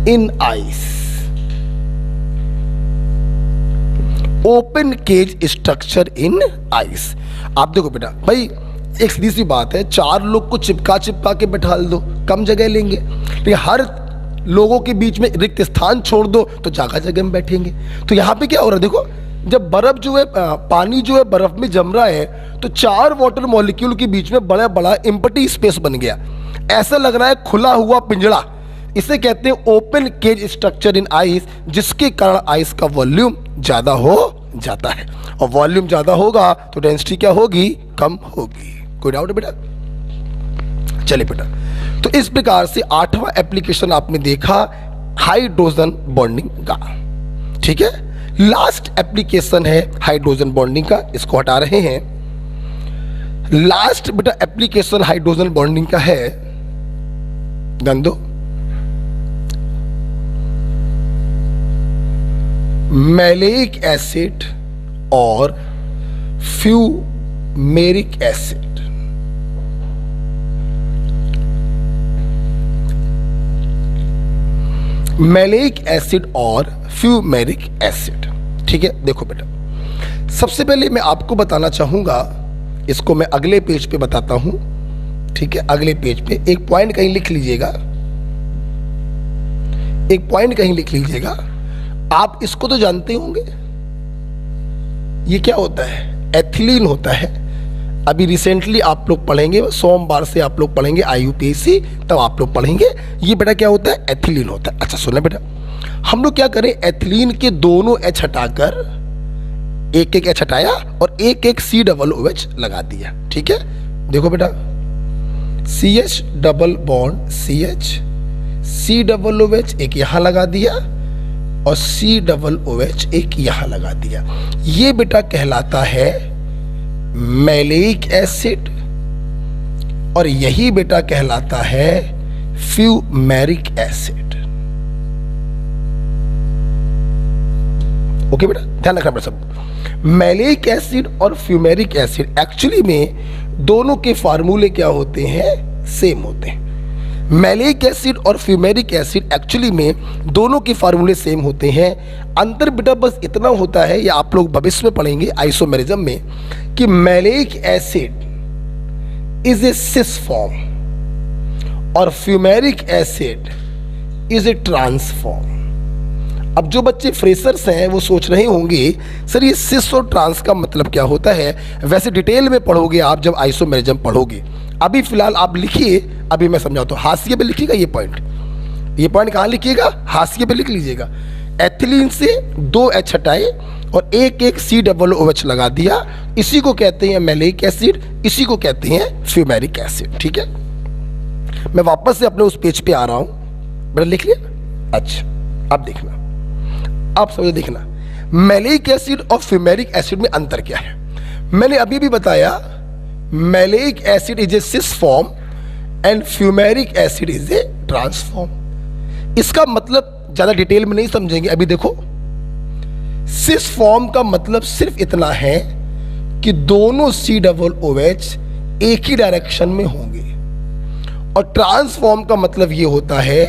Speaker 1: in ice, open cage structure in ice. आप देखो बेटा भाई, एक सीधी सी बात है, चार लोग को चिपका के बैठा दो, कम जगह लेंगे, लेकिन हर लोगों के बीच में रिक्त स्थान छोड़ दो तो जगह जगह में बैठेंगे। तो यहाँ पे क्या हो रहा है, देखो जब बर्फ जो है, पानी जो है बर्फ में जम रहा है, तो चार वाटर मॉलिक्यूल के बीच में बड़ा बड़ा एम्प्टी स्पेस बन गया, ऐसा लग रहा है खुला हुआ पिंजड़ा। इसे कहते हैं open cage structure in ice, जिसके कारण आइस का वॉल्यूम ज्यादा हो जाता है, और वॉल्यूम ज्यादा होगा तो डेंसिटी क्या होगी, कम होगी। कोई डाउट है बेटा? चलिए बेटा, तो इस प्रकार से 8वां एप्लीकेशन आपने देखा हाइड्रोजन बॉन्डिंग का। ठीक है, लास्ट एप्लीकेशन है हाइड्रोजन बॉन्डिंग का, इसको हटा रहे हैं। लास्ट बेटा एप्लीकेशन हाइड्रोजन बॉन्डिंग का है, ध्यान दो, मैलेइक एसिड और फ्यूमेरिक एसिड। मैलेइक एसिड और फ्यूमेरिक एसिड। ठीक है, देखो बेटा, सबसे पहले मैं आपको बताना चाहूंगा, इसको मैं अगले पेज पे बताता हूं। ठीक है, अगले पेज पे एक पॉइंट कहीं लिख लीजिएगा, एक पॉइंट कहीं लिख लीजिएगा। आप इसको तो जानते होंगे, ये क्या होता है, एथिलीन होता है। अभी रिसेंटली आप लोग पढ़ेंगे, सोमवार से आप लोग पढ़ेंगे IUPAC, तब आप लोग पढ़ेंगे ये बेटा क्या होता है, एथिलीन होता है। अच्छा सुनना बेटा, हम लोग क्या करें, एथिलीन के दोनों H हटाकर एक एक H हटाया और एक एक COOH लगा दिया। ठीक है, देखो बेटा, CH double bond CH, COOH एक यहां लगा दिया और COOH एक यहां लगा दिया। ये बेटा कहलाता है मैलेइक एसिड, और यही बेटा कहलाता है फ्यूमेरिक एसिड। ओके बेटा, ध्यान रखना बेटा सब। मैलेइक एसिड और फ्यूमेरिक एसिड एक्चुअली में दोनों के फार्मूले क्या होते हैं, सेम होते हैं। मैलेइक एसिड और फ्यूमेरिक एसिड एक्चुअली में दोनों के फार्मूले सेम होते हैं। अंतर बेटा बस इतना होता है, या आप लोग भविष्य में पढ़ेंगे आइसोमेरिज्म में, कि maleic acid is a cis form और fumaric acid is a trans form. अब जो बच्चे फ्रेशर्स हैं वो सोच रहे होंगे सर ये सिस और ट्रांस का मतलब क्या होता है। वैसे डिटेल में पढ़ोगे आप जब आइसोमेरिज्म पढ़ोगे, अभी फिलहाल आप लिखिए, अभी मैं समझाता हूँ। हाशिए पे लिखिएगा ये पॉइंट कहाँ लिखिएगा, हाशिए पे लिख लीजिएगा। एथिलीन से 2 H हटाए और एक एक COOH लगा दिया, इसी को कहते हैं मैलेइक एसिड, इसी को कहते हैं फ्यूमेरिक एसिड। ठीक है, मैं वापस से अपने उस पेज पे आ रहा हूं, बेटा लिख लिया। अच्छा अब देखना, आप समझो, देखना मैलेइक एसिड और फ्यूमेरिक एसिड में अंतर क्या है। मैंने अभी भी बताया maleic acid is a cis form and fumaric acid is a trans form. इसका मतलब ज्यादा डिटेल में नहीं समझेंगे, अभी देखो। सिस फॉर्म का मतलब सिर्फ इतना है कि दोनों COOH एक ही डायरेक्शन में होंगे, और ट्रांसफॉर्म का मतलब ये होता है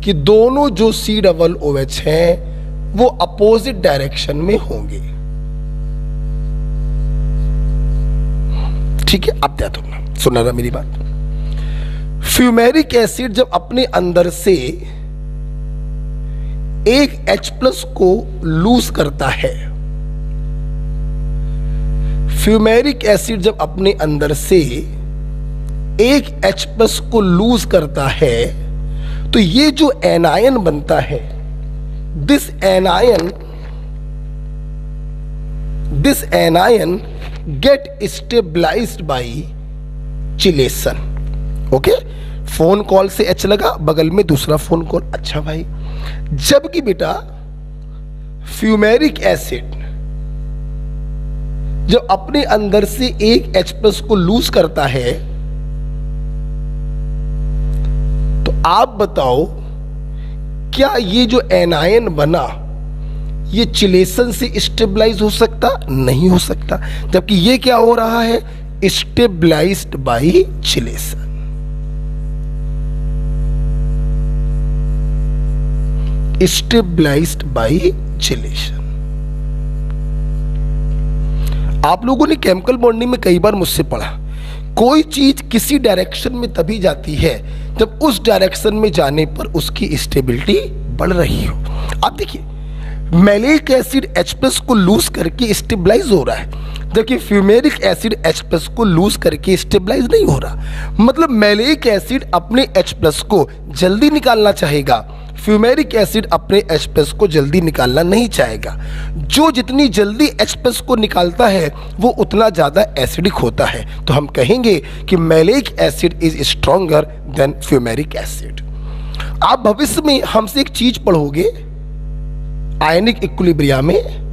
Speaker 1: कि दोनों जो COOH हैं वो अपोजिट डायरेक्शन में होंगे। ठीक है, अब ध्यान रखना, सुना रहा मेरी बात। फ्यूमेरिक एसिड जब अपने अंदर से एक H+ को लूज करता है, फ्यूमेरिक एसिड जब अपने अंदर से एक H+ को लूज करता है, तो ये जो एनायन बनता है, this anion get stabilized by chelation. Okay, phone call से H लगा, बगल में दूसरा फोन कॉल। अच्छा भाई, जबकि बेटा फ्यूमेरिक एसिड जब अपने अंदर से एक H+ को लूज करता है, तो आप बताओ क्या ये जो एनायन बना ये चिलेशन से स्टेबलाइज हो सकता? नहीं हो सकता। जबकि ये क्या हो रहा है, stabilized by chelation. Stabilized by chelation. आप लोगों ने केमिकल बॉन्डिंग में कई बार मुझसे पढ़ा, कोई चीज किसी डायरेक्शन में तभी जाती है जब उस डायरेक्शन में जाने पर उसकी स्टेबिलिटी बढ़ रही हो। आप देखिए, मैलिक एसिड H+ को लूज करके स्टेबलाइज हो रहा है, जबकि फ्यूमेरिक एसिड H+ को लूज करके स्टेबलाइज नहीं हो रहा। मतलब मैलिक एसिड अपने H+ को जल्दी निकालना चाहेगा, फ्यूमेरिक एसिड अपने H+ को जल्दी निकालना नहीं चाहेगा। जो जितनी जल्दी H+ को निकालता है वो उतना ज़्यादा एसिडिक होता है। तो हम कहेंगे कि malic acid is stronger then fumaric acid. आप भविष्य में हमसे एक चीज पढ़ोगे, आयनिक इक्विलिब्रियम में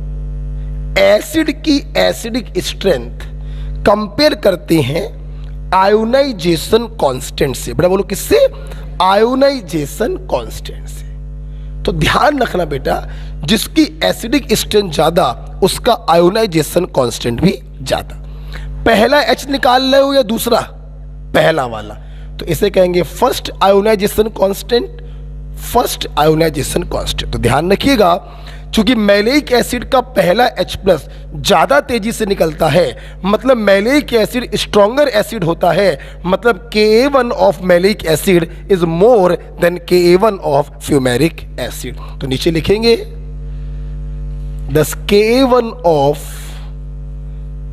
Speaker 1: एसिड की एसिडिक स्ट्रेंथ कंपेयर करते हैं आयोनाइजेशन कांस्टेंट से। बड़ा बोलो, किससे? आयोनाइजेशन कांस्टेंट से। तो ध्यान रखना बेटा, जिसकी एसिडिक स्ट्रेंथ ज्यादा उसका आयोनाइजेशन कांस्टेंट भी ज्यादा। पहला H निकाल रहे हो या दूसरा? पहला वाला, तो इसे कहेंगे first ionization constant, first ionization constant. तो ध्यान रखिएगा, चूंकि मैलिक एसिड का पहला H+ ज्यादा तेजी से निकलता है, मतलब मैलिक एसिड स्ट्रॉन्गर एसिड होता है, मतलब Ka1 of malic acid is more than Ka1 of fumaric acid. तो नीचे लिखेंगे thus Ka1 of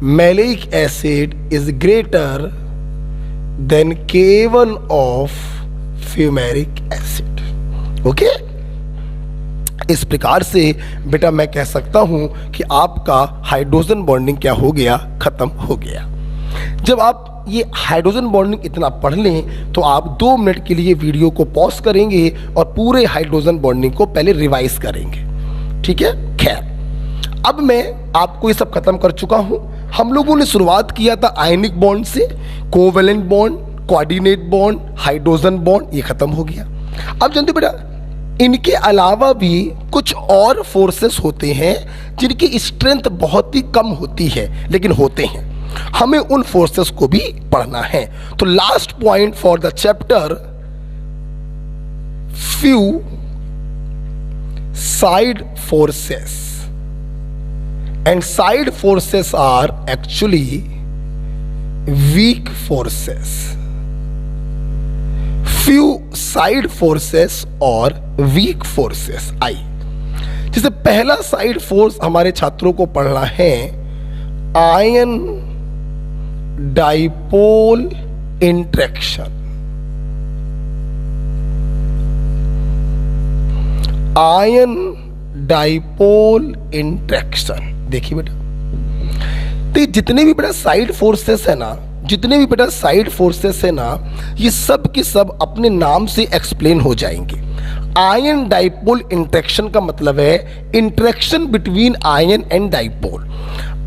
Speaker 1: malic acid is greater than Ka1 of fumaric acid. Okay, इस प्रकार से बेटा मैं कह सकता हूं कि आपका हाइड्रोजन बॉन्डिंग क्या हो गया? खत्म हो गया। जब आप ये हाइड्रोजन बॉन्डिंग इतना पढ़ लें तो आप 2 मिनट के लिए वीडियो को पॉज करेंगे और पूरे हाइड्रोजन बॉन्डिंग को पहले रिवाइज करेंगे, ठीक है? खैर, अब मैं आपको ये सब खत्म कर चुका हूं। हम लोगों ने शुरुआत किया था आयनिक बॉन्ड से, covalent bond, coordinate bond, hydrogen bond, ये खत्म हो गया। अब जानते बेटा, इनके अलावा भी कुछ और फोर्सेस होते हैं जिनकी स्ट्रेंथ बहुत ही कम होती है, लेकिन होते हैं। हमें उन फोर्सेस को भी पढ़ना है। तो last point for the chapter, few side forces, and side forces are actually weak forces. Few side forces और वीक फोर्सेस आई। जैसे पहला साइड फोर्स हमारे छात्रों को पढ़ना है ion dipole interaction. Ion dipole interaction, देखिए बेटा, तो जितने भी बेटा साइड फोर्सेस है ना, जितने भी बेटा साइड फोर्सेस है ना, ये सब के सब अपने नाम से एक्सप्लेन हो जाएंगे। आयन डाइपोल इंट्रैक्शन का मतलब है interaction between ion and dipole.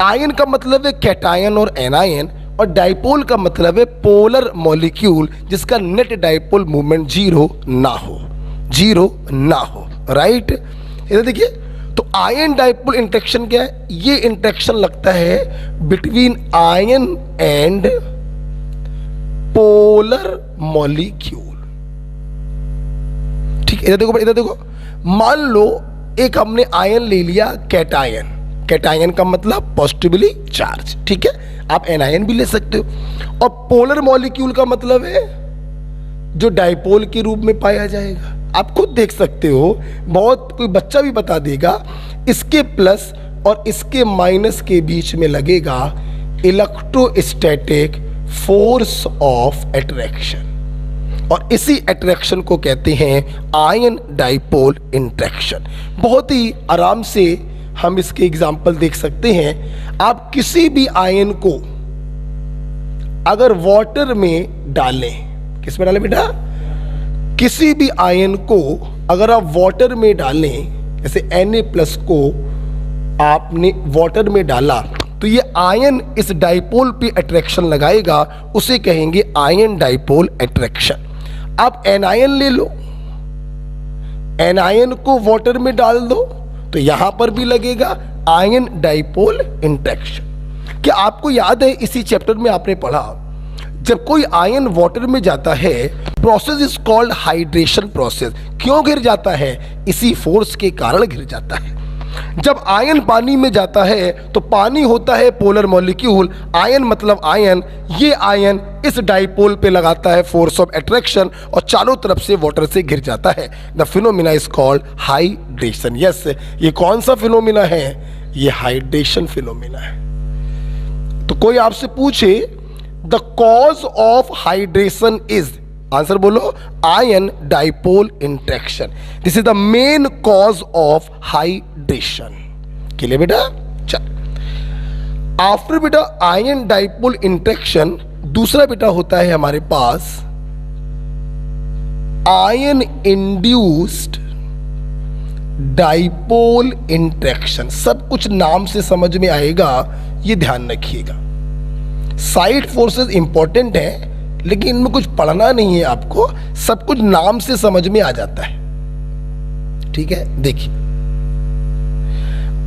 Speaker 1: Ion का मतलब है कैटायन और एनायन, और डाइपोल का मतलब है पोलर मॉलिक्यूल जिसका नेट डाइपोल मूवमेंट जीरो ना हो, राइट? इधर देखिए, तो आयन डाइपोल इंट्रैक्शन क्या है? ये इंट्रैक्शन लगता है between ion and polar molecule, ठीक है? इधर देखो, मान लो एक हमने आयन ले लिया कैटायन, कैटायन का मतलब पॉजिटिवली चार्ज, ठीक है? आप एनायन भी ले सकते हो। और पोलर मॉलिक्यूल का मतलब है जो डाइपोल के रूप में पाया जाएगा। आप खुद देख सकते हो, बहुत कोई बच्चा भी बता देगा, इसके प्लस और इसके माइनस के बीच में लगेगा इलेक्ट्रोस्टैटिक फोर्स ऑफ अट्रैक्शन, और इसी अट्रैक्शन को कहते हैं आयन डाइपोल इंट्रैक्शन। बहुत ही आराम से हम इसके एग्जाम्पल देख सकते हैं। आप किसी भी आयन को अगर वाटर में डालें, किस में डालें बेटा? किसी भी आयन को अगर आप वाटर में डालें, जैसे Na+ को आपने वाटर में डाला, तो ये आयन इस डाइपोल पे अट्रैक्शन लगाएगा, उसे कहेंगे आयन डाइपोल अट्रैक्शन। आप एनायन ले लो, एनायन को वाटर में डाल दो तो यहां पर भी लगेगा आयन डाइपोल इंट्रैक्शन। क्या आपको याद है इसी चैप्टर में आपने पढ़ा, जब कोई आयन वाटर में जाता है process is called hydration process. क्यों गिर जाता है? इसी फोर्स के कारण गिर जाता है। जब आयन पानी में जाता है तो पानी होता है पोलर मॉलिक्यूल, आयन मतलब आयन, ये आयन इस डाइपोल पे लगाता है फोर्स ऑफ अट्रैक्शन और चारों तरफ से वाटर से घिर जाता है। The phenomena is called hydration. Yes, ये कौन सा फिनोमिना है? ये हाइड्रेशन फिनोमिना है। तो कोई आपसे पूछे the cause of hydration is, answer बोलो, ion dipole interaction. This is the main cause of hydration. Clear बेटा? चल, आफ्टर बेटा आयन डाइपोल इंटरेक्शन दूसरा बेटा होता है हमारे पास आयन इंड्यूस्ड डाइपोल इंटरेक्शन। सब कुछ नाम से समझ में आएगा, ये ध्यान रखिएगा। साइड फोर्सेस इंपॉर्टेंट है लेकिन इनमें कुछ पढ़ना नहीं है आपको, सब कुछ नाम से समझ में आ जाता है। ठीक है, देखिए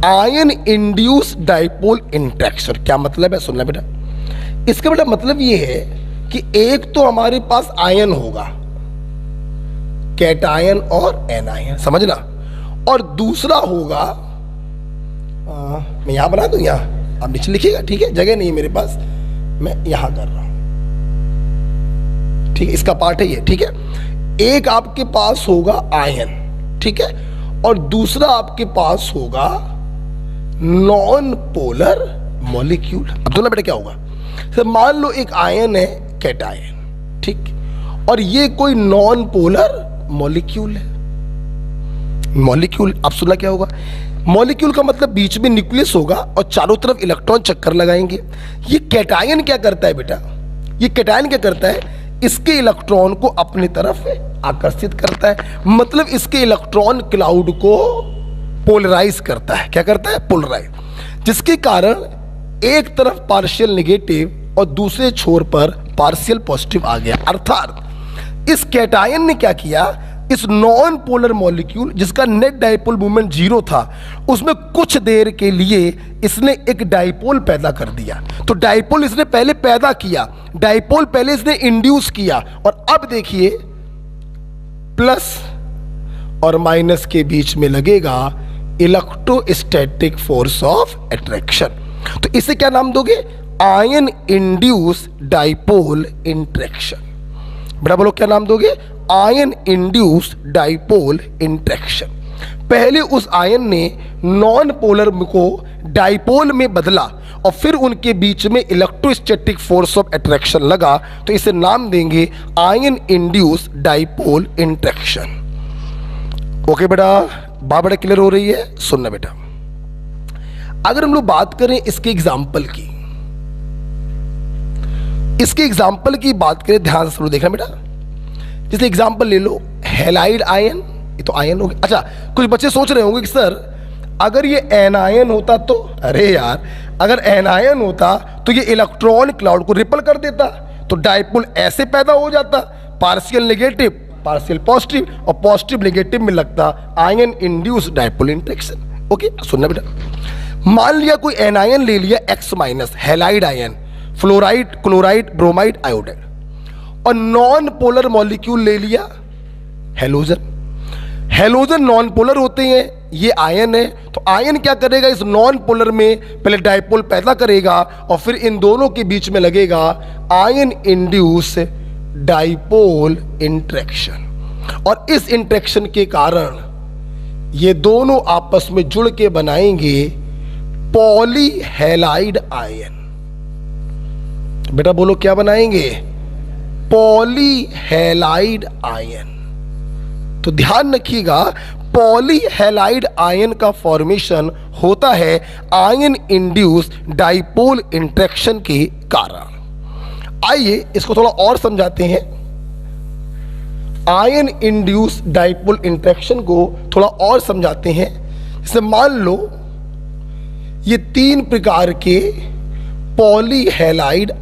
Speaker 1: आयन इंड्यूस डाइपोल इंटरेक्शन क्या मतलब है, सुनना बेटा। इसका बेटा मतलब ये है कि एक तो हमारे पास आयन होगा, कैटायन और एनायन, समझना, और दूसरा होगा मैं यहां बना दूं, यहां आप नीचे लिखिएगा, ठीक है, जगह नहीं है मेरे पास, मैं यहां कर रहा हूं, ठीक है, इसका पार्ट है ये, ठीक है। एक आपके पास होगा आयन, ठीक है, और दूसरा आपके पास होगा नॉन पोलर मॉलिक्यूल। अब दोनों बेटा क्या होगा, तो मान लो एक आयन है कैटायन, ठीक, और ये कोई नॉन पोलर मॉलिक्यूल है। मॉलिक्यूल, अब सुनना क्या होगा, मॉलिक्यूल का मतलब बीच में न्यूक्लियस होगा और चारों तरफ इलेक्ट्रॉन चक्कर लगाएंगे। ये कैटायन क्या करता है बेटा, ये कैटायन क्या करता है, इसके इलेक्ट्रॉन को अपनी तरफ आकर्षित करता है, मतलब इसके इलेक्ट्रॉन क्लाउड को पोलराइज करता है। क्या करता है, पोलराइज, जिसके कारण एक तरफ पार्शियल नेगेटिव और दूसरे छोर पर पार्शियल पॉजिटिव आ गया। अर्थात इस कैटायन ने क्या किया, इस नॉन पोलर मॉलिक्यूल जिसका नेट डाइपोल मूवमेंट 0 था, उसमें कुछ देर के लिए इसने एक डाइपोल पैदा कर दिया। तो डाइपोल इसने पहले पैदा किया, डाइपोल पहले इसने इंड्यूस किया, और अब देखिए प्लस और माइनस के बीच में लगेगा इलेक्ट्रोस्टैटिक फोर्स ऑफ अट्रैक्शन। तो इसे क्या नाम दोगे, आयन इंड्यूस डाइपोल इंटरेक्शन। बेटा बोलो क्या नाम दोगे, आयन इंड्यूस डाइपोल इंटरेक्शन। पहले उस आयन ने नॉन पोलर को डाइपोल में बदला और फिर उनके बीच में इलेक्ट्रोस्टैटिक फोर्स ऑफ अट्रैक्शन लगा, तो इसे नाम देंगे ion induce dipole interaction. Okay बेटा, बात बेटा क्लियर हो रही है, सुनना बेटा। अगर हम लोग बात करें इसके एग्जाम्पल की, इसके एग्जाम्पल की बात करें, ध्यान से देखना बेटा। जैसे एग्जाम्पल ले लो हैलाइड आयन, ये तो आयन हो गया। अच्छा, कुछ बच्चे सोच रहे होंगे कि सर अगर ये एनायन होता तो, अरे यार अगर एनायन होता तो ये इलेक्ट्रॉन क्लाउड को रिपल कर देता, तो डाइपोल ऐसे पैदा हो जाता, पार्शियल नेगेटिव पार्शियल पॉजिटिव, और पॉजिटिव नेगेटिव में लगता ion induce dipole interaction. Okay, सुनना बेटा, मान लिया कोई एनायन ले लिया X minus, halide ion, fluoride, chloride, bromide, iodide, और नॉन पोलर मॉलिक्यूल ले लिया हेलोजन। हेलोजन नॉन पोलर होते हैं, ये आयन है, तो आयन क्या करेगा, इस नॉन पोलर में पहले डाइपोल पैदा करेगा और फिर इन दोनों के बीच में लगेगा आयन इंड्यूस डाइपोल इंटरेक्शन, और इस इंटरेक्शन के कारण ये दोनों आपस में जुड़ के बनाएंगे पॉलीहैलाइड आयन। बेटा बोलो क्या बनाएंगे, पॉलीहैलाइड आयन। तो ध्यान रखिएगा, पॉलीहैलाइड आयन का फॉर्मेशन होता है आयन इंड्यूस डाइपोल इंटरेक्शन के कारण। आइए इसको थोड़ा और समझाते हैं। आयन इंड्यूस डाइपोल इंटरेक्शन को थोड़ा और समझाते हैं। जैसे मान लो ये 3 प्रकार के पॉलीहैलाइड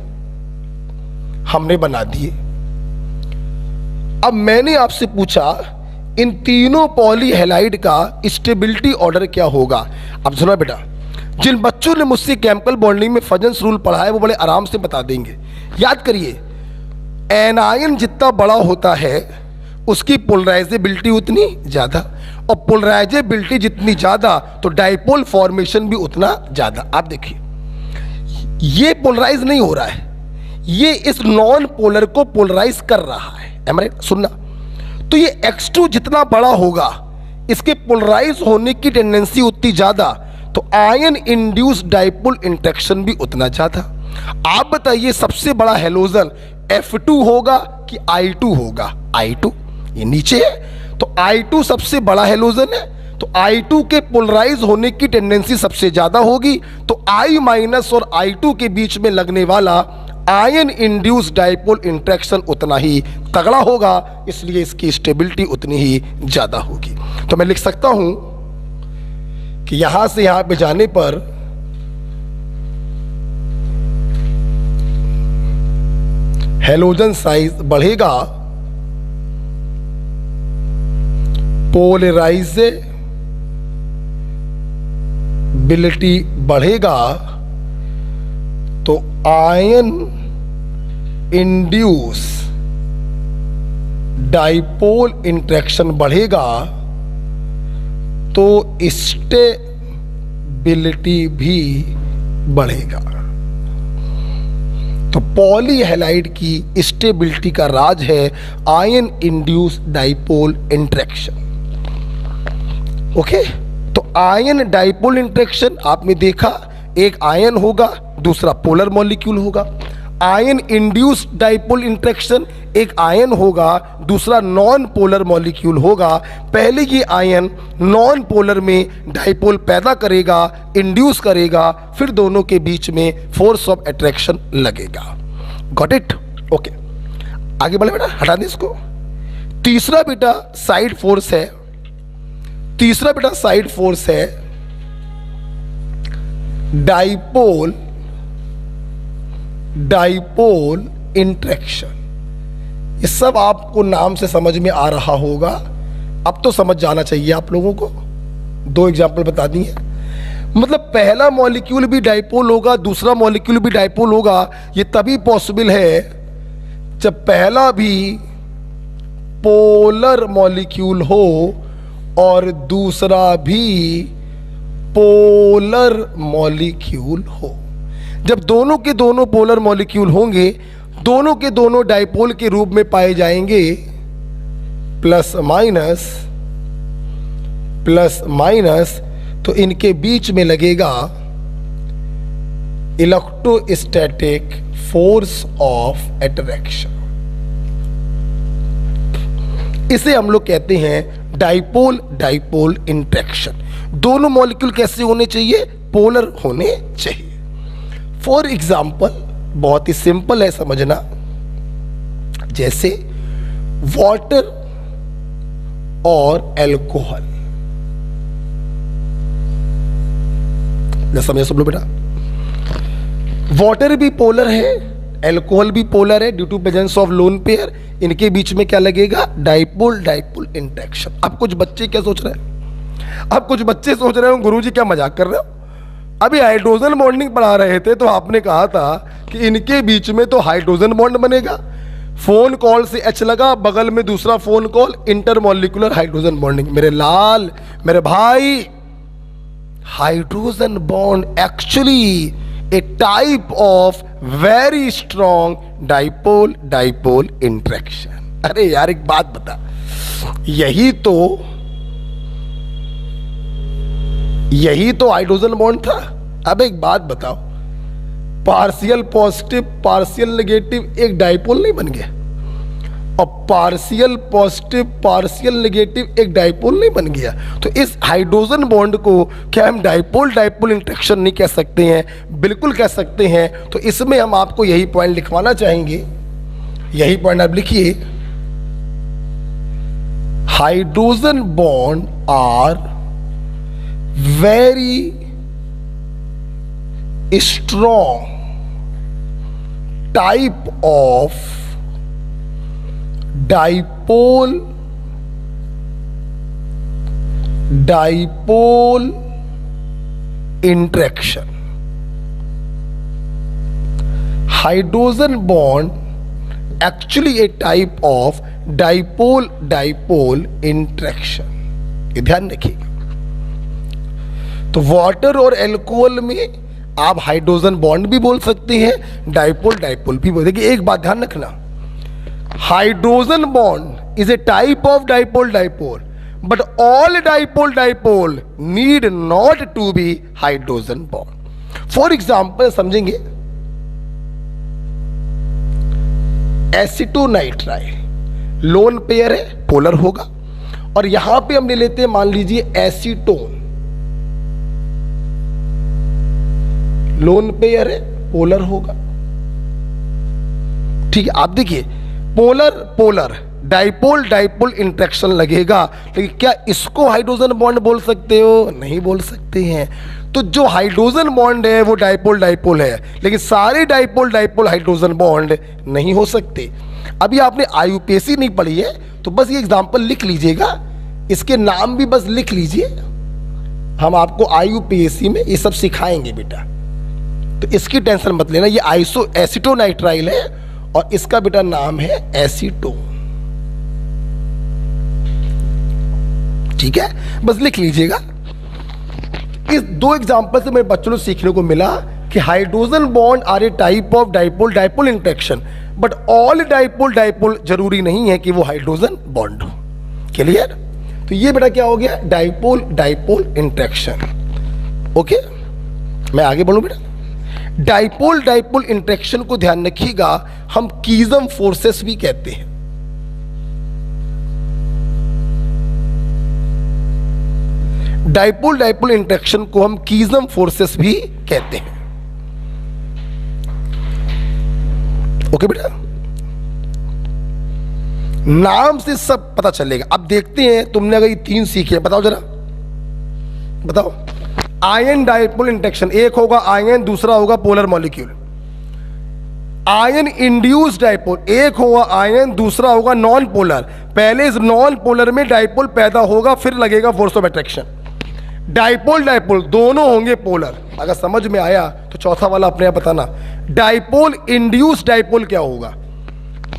Speaker 1: हमने बना दिए। अब मैंने आपसे पूछा इन तीनों पॉलीहैलाइड का स्टेबिलिटी ऑर्डर क्या होगा। अब सुना बेटा, जिन बच्चों ने मुझसे केमिकल बॉन्डिंग में फजन्स रूल पढ़ा है वो बड़े आराम से बता देंगे। याद करिए, एनायन जितना बड़ा होता है उसकी पोलराइजेबिलिटी उतनी ज़्यादा, और पोलराइजेबिलिटी जितनी ज़्यादा तो डाइपोल फॉर्मेशन भी उतना ज़्यादा। आप देखिए ये पोलराइज नहीं हो रहा है, ये इस नॉन पोलर को पोलराइज कर रहा है। Um right? सुनना, तो ये X2 जितना बड़ा होगा इसके पोलराइज होने की टेंडेंसी उतनी ज़्यादा, तो आयन इंड्यूस्ड डाइपोल इंटरेक्शन भी उतना ज़्यादा। आप बताइए सबसे बड़ा हेलोजन F2 होगा कि I2 होगा? I2, ये नीचे है तो I2 सबसे बड़ा हेलोजन है, तो I2 के पोलराइज होने की टेंडेंसी सबसे ज्यादा होगी, तो I माइनस और I2 के बीच में लगने वाला आयन इंड्यूस्ड डाइपोल इंटरेक्शन उतना ही तगड़ा होगा, इसलिए इसकी स्टेबिलिटी उतनी ही ज्यादा होगी। तो मैं लिख सकता हूं कि यहां से यहां पे जाने पर हेलोजन साइज बढ़ेगा, पोलराइजेबिलिटी बढ़ेगा, तो आयन इंड्यूस डाइपोल इंटरेक्शन बढ़ेगा, तो स्टेबिलिटी भी बढ़ेगा। तो पॉलीहैलाइड की स्टेबिलिटी का राज है ion induce dipole interaction. Okay, तो आयन डाइपोल इंटरेक्शन आपने देखा, एक आयन होगा दूसरा पोलर मॉलिक्यूल होगा। आयन इंड्यूस्ड डाइपोल इंटरेक्शन, एक आयन होगा दूसरा नॉन पोलर मॉलिक्यूल होगा। पहले ये आयन नॉन पोलर में डाइपोल पैदा करेगा, इंड्यूस करेगा, फिर दोनों के बीच में फोर्स ऑफ अट्रैक्शन लगेगा। Got it? ओके, आगे बढ़े बेटा, हटा दे इसको। तीसरा बेटा साइड फोर्स है, तीसरा बेटा साइड फोर्स है डाइपोल इंटरेक्शन। ये सब आपको नाम से समझ में आ रहा होगा, अब तो समझ जाना चाहिए आप लोगों को। दो एग्जाम्पल बता दिए, मतलब पहला मॉलिक्यूल भी डाइपोल होगा, दूसरा मॉलिक्यूल भी डाइपोल होगा। ये तभी पॉसिबल है जब पहला भी पोलर मॉलिक्यूल हो और दूसरा भी पोलर मॉलिक्यूल हो। जब दोनों के दोनों पोलर मॉलिक्यूल होंगे, दोनों के दोनों डाइपोल के रूप में पाए जाएंगे, प्लस माइनस, तो इनके बीच में लगेगा इलेक्ट्रोस्टैटिक फोर्स ऑफ अट्रैक्शन। इसे हम लोग कहते हैं डाइपोल इंटरेक्शन। दोनों मॉलिक्यूल कैसे होने चाहिए? पोलर होने चाहिए। फॉर एग्जाम्पल, बहुत ही सिंपल है समझना, जैसे वाटर और एल्कोहल। समझे सब लोग बेटा? वाटर भी पोलर है, एल्कोहल भी पोलर है, due to presence of lone pair. इनके बीच में क्या लगेगा? Dipole interaction. अब कुछ बच्चे क्या सोच रहे हैं? अब कुछ बच्चे सोच रहे हो गुरुजी क्या मजाक कर रहे हो? अभी हाइड्रोजन बॉन्डिंग पढ़ा रहे थे तो आपने कहा था कि इनके बीच में तो हाइड्रोजन बॉन्ड बनेगा। फोन कॉल से H लगा, बगल में दूसरा phone call, intermolecular hydrogen bonding. मेरे लाल, मेरे भाई, hydrogen bond actually a type of very strong dipole interaction. अरे यार एक बात बता, यही तो हाइड्रोजन बॉन्ड था। अब एक बात बताओ, पार्शियल पॉजिटिव पार्शियल नेगेटिव एक डाइपोल नहीं बन गया? और पार्शियल पॉजिटिव पार्शियल नेगेटिव एक डाइपोल नहीं बन गया? तो इस हाइड्रोजन बॉन्ड को क्या हम डाइपोल इंटरेक्शन नहीं कह सकते हैं? बिल्कुल कह सकते हैं। तो इसमें हम आपको यही पॉइंट लिखवाना चाहेंगे, यही पॉइंट आप लिखिए, hydrogen bond are very strong type of dipole interaction. Hydrogen bond actually a type of dipole dipole interaction. ये ध्यान रखिएगा। तो वाटर और एल्कोहल में आप हाइड्रोजन बॉन्ड भी बोल सकते हैं, डाइपोल डाइपोल भी बोल। देखिए एक बात ध्यान रखना, hydrogen bond is a type of dipole dipole, but all dipole dipole need not to be hydrogen bond. For example समझेंगे, एसीटोनाइट्राइल लोन पेयर है, पोलर होगा, और यहां पे हम ले लेते हैं मान लीजिए एसीटोन, लोन पेयर है, पोलर होगा। ठीक है, आप देखिए polar polar dipole dipole interaction लगेगा, लेकिन क्या इसको हाइड्रोजन बॉन्ड बोल सकते हो? नहीं बोल सकते हैं। तो जो हाइड्रोजन बॉन्ड है वो डाइपोल डाइपोल है, लेकिन सारे डाइपोल डाइपोल हाइड्रोजन बॉन्ड नहीं हो सकते। अभी आपने आईयूपीएसी नहीं पढ़ी है तो बस ये एग्जांपल लिख लीजिएगा, इसके नाम भी बस लिख लीजिए। हम आपको आईयूपीएसी में ये सब सिखाएंगे बेटा, तो इसकी टेंशन मत लेना। ये एसीटोनाइट्राइल है और इसका बेटा नाम है एसीटोन। ठीक है, बस लिख लीजिएगा। इस दो एग्जांपल से मेरे बच्चों को सीखने को मिला कि hydrogen bond are a type of dipole dipole interaction, but all dipole dipole जरूरी नहीं है कि वो हाइड्रोजन बॉन्ड हो। क्लियर? तो ये बेटा क्या हो गया, डाइपोल डाइपोल इंटरेक्शन। ओके, मैं आगे बढ़ूं बेटा। डाइपोल डाइपोल इंटरेक्शन को ध्यान रखिएगा, हम कीजम फोर्सेस भी कहते हैं। डाइपोल डाइपोल इंटरेक्शन को हम कीजम फोर्सेस भी कहते हैं। ओके बेटा, नाम से सब पता चलेगा। अब देखते हैं, तुमने अगर ये तीन सीखे, बताओ जरा, बताओ। आयन डाइपोल इंटरेक्शन, एक होगा आयन, दूसरा होगा polar molecule. Ion induced dipole, एक होगा आयन, दूसरा होगा नॉन पोलर। पहले इस नॉन पोलर में डाइपोल पैदा होगा, फिर लगेगा force of attraction. Dipole dipole दोनों होंगे पोलर। अगर समझ में आया तो चौथा वाला अपने आप बताना। डाइपोल इंड्यूस्ड डाइपोल क्या होगा,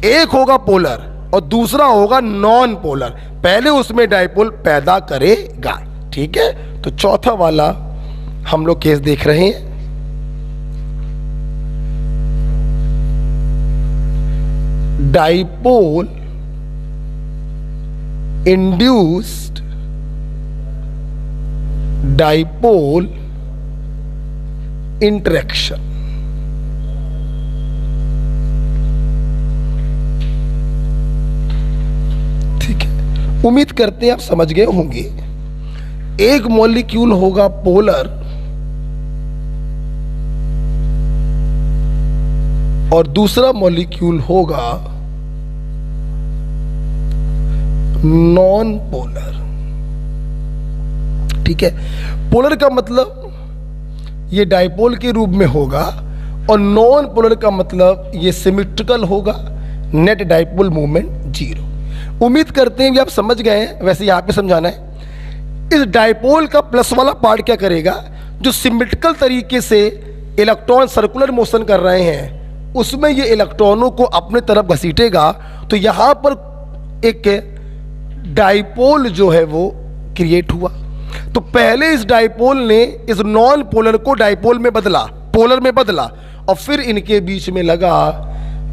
Speaker 1: एक होगा पोलर और दूसरा होगा नॉन पोलर, पहले उसमें डाइपोल पैदा करेगा। ठीक है, तो चौथा वाला हम लोग केस देख रहे हैं। Dipole induced dipole interaction. ठीक है, उम्मीद करते हैं आप समझ गए होंगे। एक मॉलिक्यूल होगा पोलर और दूसरा मॉलिक्यूल होगा नॉन पोलर। ठीक है, पोलर का मतलब ये डाइपोल के रूप में होगा और नॉन पोलर का मतलब ये सिमेट्रिकल होगा, नेट डाइपोल मूवमेंट 0। उम्मीद करते हैं कि आप समझ गए हैं। वैसे यहां पे समझाना है, इस डाइपोल का प्लस वाला पार्ट क्या करेगा, जो सिमेट्रिकल तरीके से इलेक्ट्रॉन सर्कुलर मोशन कर रहे हैं उसमें ये इलेक्ट्रॉनों को अपने तरफ घसीटेगा। तो यहां पर एक डाइपोल जो है वो क्रिएट हुआ। तो पहले इस डाइपोल ने इस नॉन पोलर को डाइपोल में बदला, पोलर में बदला, और फिर इनके बीच में लगा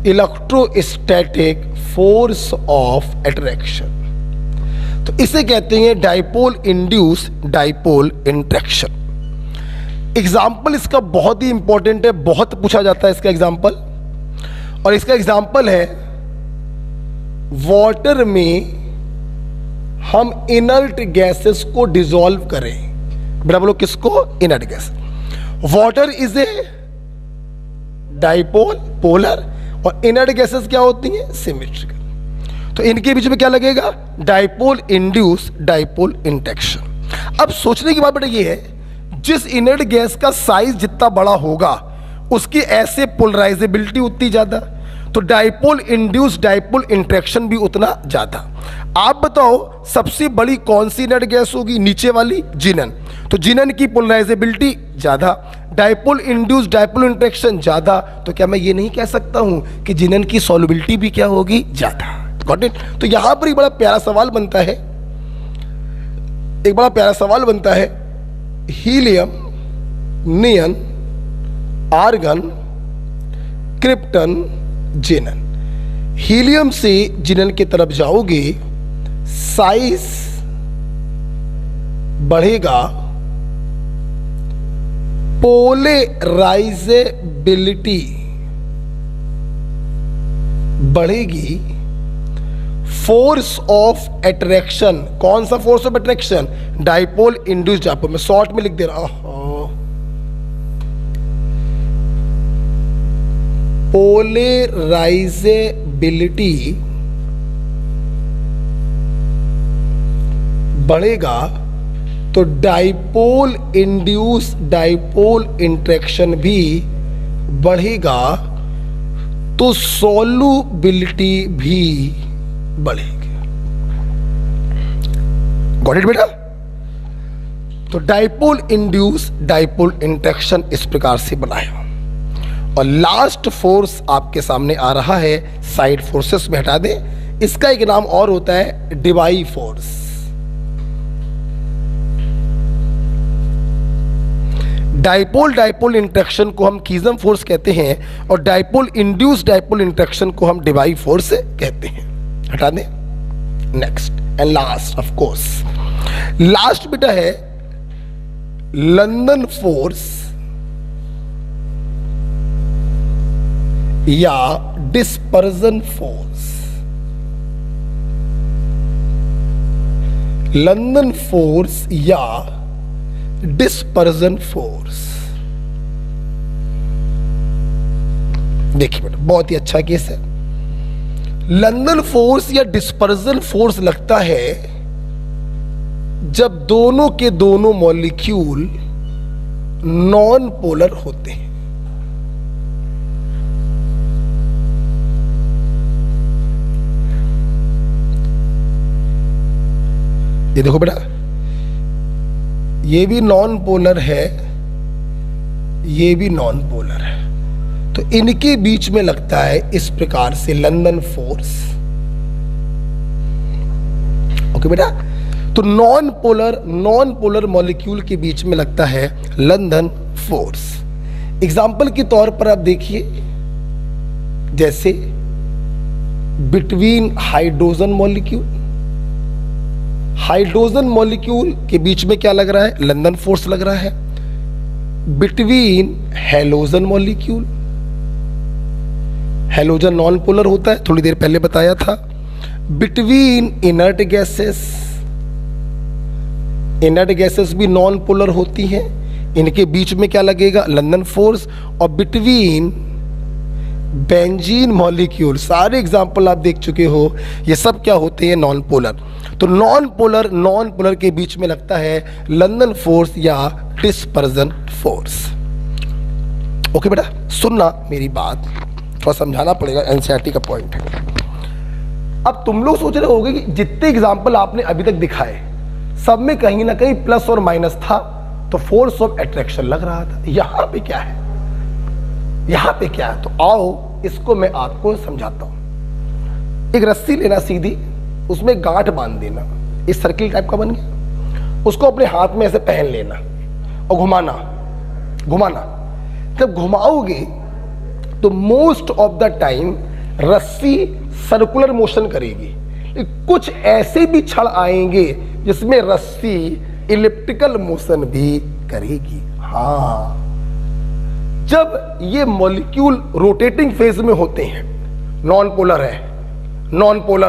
Speaker 1: इलेक्ट्रोस्टैटिक फोर्स ऑफ अट्रैक्शन। तो इसे कहते हैं dipole induce dipole interaction. Example इसका बहुत ही इंपॉर्टेंट है, बहुत पूछा जाता है इसका एग्जाम्पल, और इसका एग्जाम्पल है वाटर में हम इनर्ट गैसेस को डिसॉल्व करें। बेटा बोलो किसको, inert gas. Water is a dipole polar और इनर्ट गैसेस क्या होती हैं, सिमेट्रिकल। तो इनके बीच में क्या लगेगा, डाइपोल इंड्यूस डाइपोल इंटरेक्शन। अब सोचने की बात बेटा ये है, जिस इनर्ट गैस का साइज जितना बड़ा होगा उसकी ऐसे पोलराइजेबिलिटी उतनी ज्यादा। तो डाइपोल इंड्यूस डाइपोल इंटरेक्शन भी उतना ज़्यादा। आप बताओ सबसे बड़ी कौन सी इनर्ट गैस होगी? नीचे वाली, जिनन। तो जिनन की पोलराइजेबिलिटी ज़्यादा, डाइपोल इंड्यूस डाइपोल इंटरेक्शन ज़्यादा, तो क्या मैं ये नहीं कह सकता हूँ कि जिनन की सॉल्युबिलिटी भी क्या होगी? ज़्यादा। Got it? तो यहाँ पर एक बड़ा प्यारा सवाल बनता है, एक बड़ा प्यारा सवाल बनता है, हीलियम, नियन, आर्गन, क्रिप्टन, जिनन। हीलियम से जिनन की तरफ जाओगे, साइज बढ़ेगा, पोलराइजेबिलिटी बढ़ेगी, फोर्स ऑफ अट्रैक्शन, कौन सा force of attraction? Dipole induce dipole. मैं शॉर्ट में लिख दे रहा हूं, पोलराइजेबिलिटी बढ़ेगा तो डाइपोल इंड्यूस डाइपोल इंटरेक्शन भी बढ़ेगा, तो सॉल्युबिलिटी भी बढ़ेगी। गॉट इट बेटा? तो डाइपोल इंड्यूस डाइपोल इंटरेक्शन इस प्रकार से बनाया। और लास्ट फोर्स आपके सामने आ रहा है, साइड फोर्सेस में हटा दें, इसका एक नाम और होता है Dibai force. Dipole dipole interaction को हम कीजम फोर्स कहते हैं और डाइपोल इंड्यूस डाइपोल इंटरेक्शन को हम डिवाई फोर्स कहते हैं। हटा दें। Next and last, of course last बेटा है लंदन फोर्स या डिस्पर्जन फोर्स। लंदन फोर्स या डिस्पर्जन फोर्स। देखिए बेटा, बहुत ही अच्छा केस है। लंदन फोर्स या डिस्पर्जन फोर्स लगता है जब दोनों के दोनों मॉलिक्यूल नॉन पोलर होते हैं। ये देखो बेटा, ये भी नॉन पोलर है, ये भी नॉन पोलर है, तो इनके बीच में लगता है इस प्रकार से लंदन फोर्स। ओके बेटा, तो नॉन पोलर मॉलिक्यूल के बीच में लगता है लंदन फोर्स। एग्जाम्पल के तौर पर आप देखिए, जैसे बिटवीन हाइड्रोजन मॉलिक्यूल के बीच में क्या लग रहा है? लंदन फोर्स लग रहा है। Between halogen molecule, halogen non polar होता है, थोड़ी देर पहले बताया था। बिटवीन इनर्ट गैसेस भी नॉन पोलर होती हैं, इनके बीच में क्या लगेगा? London force. और बिटवीन बेंजीन मॉलिक्यूल, सारे एग्जाम्पल आप देख चुके हो, ये सब क्या होते हैं? Non polar. तो नॉन पोलर के बीच में लगता है लंदन फोर्स या डिस्पर्जन फोर्स। ओके बेटा, सुनना मेरी बात, थोड़ा समझाना पड़ेगा, एनसीईआरटी का पॉइंट है। अब तुम लोग सोच रहे होगे कि जितने एग्जाम्पल आपने अभी तक दिखाए सब में कहीं ना कहीं प्लस और माइनस था, तो फोर्स ऑफ अट्रैक्शन लग रहा था। यहां पे क्या है? यहां पे क्या है? तो आओ इसको मैं आपको समझाता हूं। एक रस्सी लेना सीधी, उसमें गांठ बांध देना, इस सर्किल टाइप का बन गया, उसको अपने हाथ में ऐसे पहन लेना और घुमाना। जब घुमाओगे तो मोस्ट ऑफ द टाइम रस्सी सर्कुलर मोशन करेगी। कुछ ऐसे भी क्षण आएंगे जिसमें रस्सी इलिप्टिकल मोशन भी करेगी। हाँ, जब ये मॉलिक्यूल रोटेटिंग फेज में होते हैं, नॉन पोलर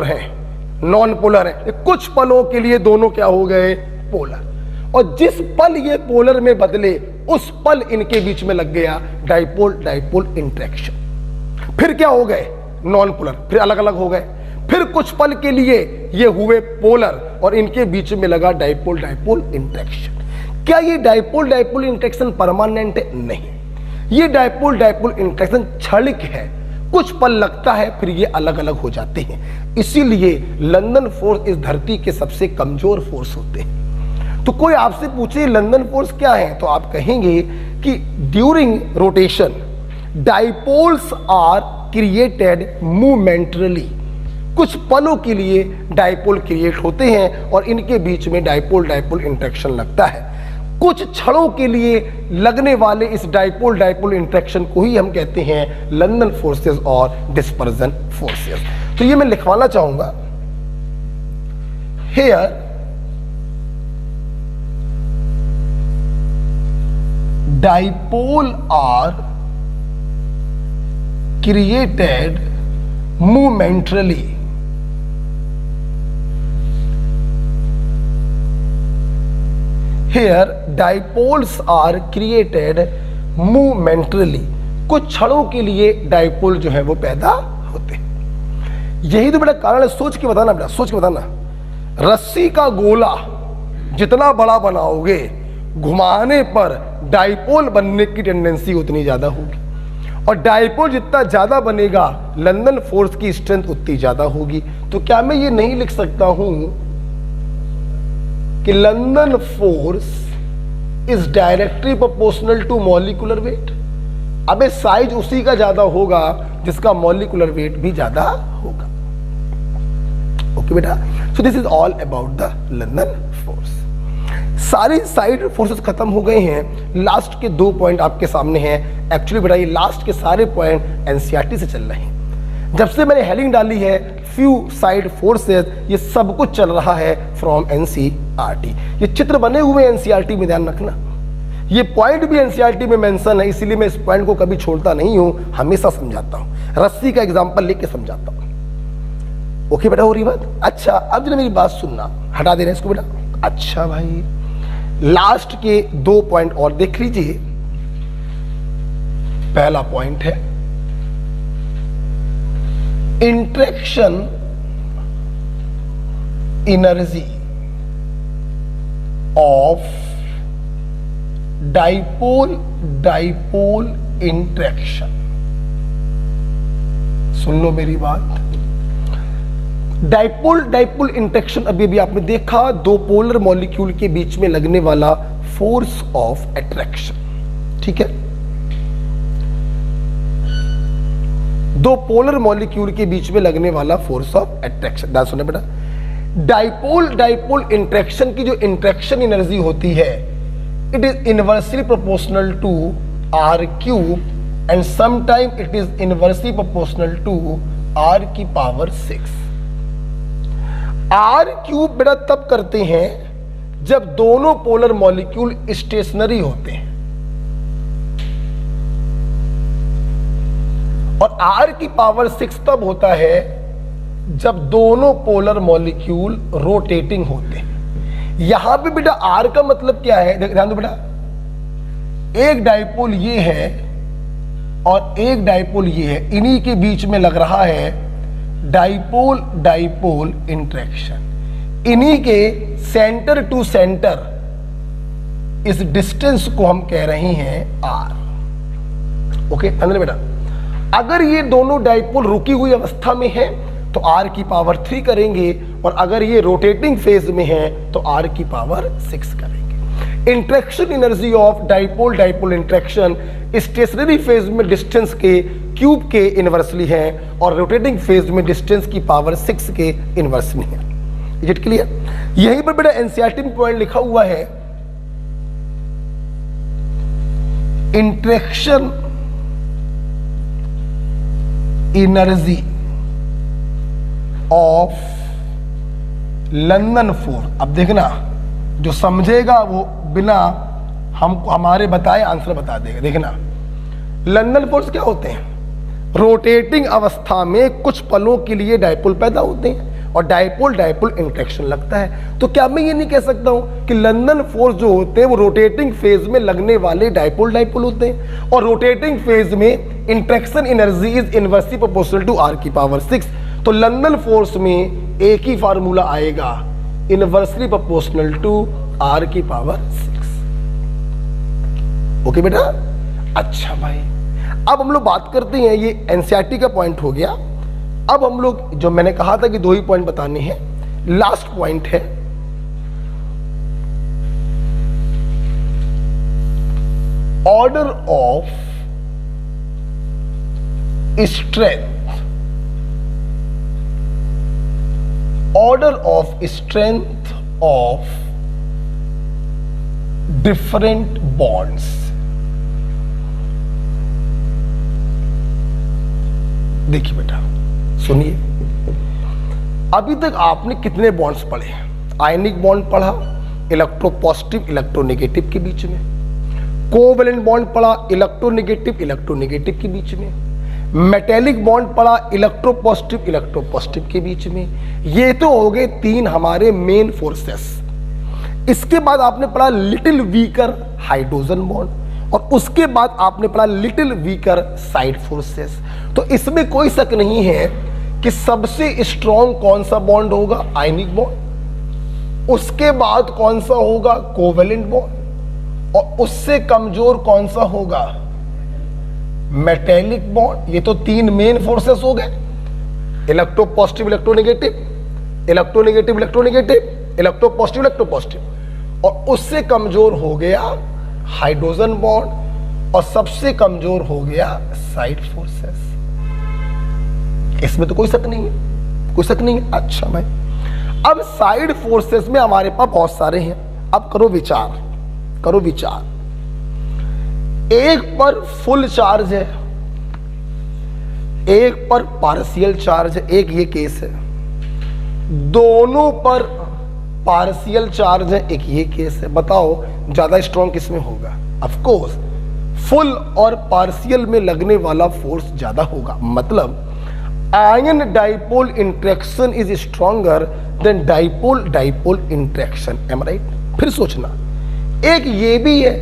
Speaker 1: है, कुछ पलों के लिए दोनों क्या हो गए? पोलर। और जिस पल ये पोलर में बदले, उस पल इनके बीच में लग गया डाइपोल इंटरेक्शन। फिर क्या हो गए? नॉन पोलर, फिर अलग अलग हो गए, फिर कुछ पल के लिए ये हुए पोलर और इनके बीच में लगा डाइपोल इंटरेक्शन। क्या ये डाइपोल इंटरेक्शन परमानेंट है? नहीं, ये डाइपोल इंटरेक्शन क्षणिक है, कुछ पल लगता है, फिर ये अलग अलग हो जाते हैं। इसीलिए लंदन फोर्स इस धरती के सबसे कमजोर फोर्स होते हैं। तो कोई आपसे पूछे लंदन फोर्स क्या है, तो आप कहेंगे कि during rotation dipoles are created momentarily. कुछ पलों के लिए डाइपोल क्रिएट होते हैं और इनके बीच में डाइपोल डाइपोल इंटरेक्शन लगता है। कुछ क्षणों के लिए लगने वाले इस डाइपोल डाइपोल इंटरेक्शन को ही हम कहते हैं लंदन फोर्सेस और डिस्पर्जन फोर्सेस। तो ये मैं लिखवाना चाहूंगा, here dipole are created momentarily. Here dipoles are created momentarily. कुछ क्षणों के लिए डाइपोल जो है वो पैदा होते हैं। यही तो बेटा कारण है। सोच के बताना बेटा, सोच के बताना। रस्सी का गोला जितना बड़ा बनाओगे, घुमाने पर डाइपोल बनने की टेंडेंसी उतनी ज्यादा होगी, और डाइपोल जितना ज्यादा बनेगा लंदन फोर्स की स्ट्रेंथ उतनी ज्यादा होगी। तो क्या मैं ये नहीं लिख सकता हूं कि London force is directly proportional to molecular weight? अबे साइज उसी का ज्यादा होगा जिसका मॉलिक्यूलर वेट भी ज्यादा होगा। ओके बेटा, सो this is all about the London force. सारे साइड फोर्सेस खत्म हो गए हैं। लास्ट के 2 पॉइंट आपके सामने हैं। एक्चुअली बेटा ये लास्ट के सारे पॉइंट एनसीईआरटी से चल रहे हैं। जब से मैंने हेडिंग डाली है फ्यू साइड फोर्सेस, ये सब कुछ चल रहा है फ्रॉम एनसीईआरटी। ये चित्र बने हुए एनसीईआरटी में, ध्यान रखना। ये पॉइंट भी एनसीईआरटी में मेंशन है, इसीलिए मैं इस पॉइंट को कभी छोड़ता नहीं हूं, हमेशा समझाता हूं। रस्सी का एग्जाम्पल लेके समझाता हूं। ओके बेटा, हो रही बात? अच्छा, अब जरा मेरी बात सुनना, हटा दे रहे हैं इसको बेटा। अच्छा भाई, लास्ट के 2 पॉइंट और देख लीजिए। पहला पॉइंट है interaction energy of dipole dipole interaction. सुन लो मेरी बात। डाइपोल डाइपोल इंटरेक्शन अभी भी आपने देखा, 2 पोलर मॉलिक्यूल के बीच में लगने वाला फोर्स ऑफ अट्रैक्शन। ठीक है, 2 पोलर मॉलिक्यूल के बीच में लगने वाला फोर्स ऑफ अट्रैक्शन। ध्यान सुने बेटा, डाइपोल डाइपोल इंटरेक्शन की जो इंटरेक्शन एनर्जी होती है, it is inversely proportional to r cube and sometime it is inversely proportional to r की पावर 6। आर क्यूब बेटा तब करते हैं जब दोनों पोलर मॉलिक्यूल स्टेशनरी होते हैं, और आर की पावर 6 तब होता है जब दोनों पोलर मॉलिक्यूल रोटेटिंग होते हैं। यहां पे बेटा आर का मतलब क्या है, ध्यान दो बेटा। एक डाइपोल ये है और एक डाइपोल ये है, इन्हीं के बीच में लग रहा है डाइपोल डाइपोल इंटरेक्शन। इन्हीं के सेंटर टू सेंटर इस डिस्टेंस को हम कह रहे हैं आर। ओके अंदर बेटा, अगर ये दोनों डाइपोल रुकी हुई अवस्था में है तो आर की पावर 3 करेंगे, और अगर ये रोटेटिंग फेज में है तो आर की पावर 6 करेंगे। Interaction energy of dipole dipole interaction stationary phase में डिस्टेंस के क्यूब के इनवर्सली है, और रोटेटिंग फेज में डिस्टेंस की पावर 6 के इनवर्सली है। Is it clear? यहीं पर बेटा एनसीईआरटी में पॉइंट लिखा हुआ है, interaction energy of London force. अब देखना, जो समझेगा वो बिना हमको हमारे बताए आंसर बता देगा। देखना, लंदन फोर्स क्या होते हैं? रोटेटिंग अवस्था में कुछ पलों के लिए डाइपोल पैदा होते हैं और डाइपोल डाइपोल इंटरेक्शन लगता है। तो क्या मैं ये नहीं कह सकता हूं कि लंदन फोर्स जो होते हैं वो रोटेटिंग फेज में लगने वाले डाइपोल डाइपोल होते हैं, और रोटेटिंग फेज में interaction energy is inversely proportional to r की पावर 6। तो लंदन फोर्स में एक ही फार्मूला आएगा, इनवर्सली प्रोपोर्शनल टू आर की पावर 6। ओके बेटा? अच्छा भाई, अब हम लोग बात करते हैं, ये एनसीईआरटी का पॉइंट हो गया। अब हम लोग, जो मैंने कहा था कि 2 ही पॉइंट बताने हैं, लास्ट पॉइंट है order of strength, order of strength of different bonds. देखिए बेटा, सुनिए, अभी तक आपने कितने बॉन्ड्स पढ़े? आयनिक बॉन्ड पढ़ा, इलेक्ट्रोपॉजिटिव इलेक्ट्रोनेगेटिव के बीच में, कोवेलेंट बॉन्ड पढ़ा, इलेक्ट्रोनेगेटिव इलेक्ट्रोनेगेटिव के बीच में, मेटेलिक बॉन्ड पढ़ा, इलेक्ट्रोपॉजिटिव इलेक्ट्रोपॉजिटिव के बीच में। ये तो हो गए 3 हमारे मेन फोर्सेस। इसके बाद आपने पढ़ा लिटिल वीकर हाइड्रोजन बॉन्ड, और उसके बाद आपने पढ़ा लिटिल वीकर साइड फोर्सेस। तो इसमें कोई शक नहीं है कि सबसे स्ट्रॉन्ग कौन सा बॉन्ड होगा? Ionic bond. उसके बाद कौन सा होगा? Covalent bond. और उससे कमजोर कौन सा होगा? Metallic bond. ये तो 3 मेन फोर्सेस हो गए, electropositive electronegative, electronegative electronegative, electropositive electropositive. और उससे कमजोर हो गया हाइड्रोजन बॉन्ड, और सबसे कमजोर हो गया साइड फोर्सेस। इसमें तो कोई शक नहीं है, कोई शक नहीं है। अच्छा भाई, अब साइड फोर्सेस में हमारे पास बहुत सारे हैं। अब करो विचार, करो विचार। एक पर फुल चार्ज है, एक पर पार्शियल चार्ज है, एक ये केस है। दोनों पर पार्शियल चार्ज है, एक ये केस है। बताओ ज्यादा स्ट्रॉन्ग किसमें होगा? ऑफ कोर्स फुल और पार्शियल में लगने वाला फोर्स ज्यादा होगा। मतलब ion dipole interaction is stronger than dipole dipole interaction. Um right? फिर सोचना, एक ये भी है,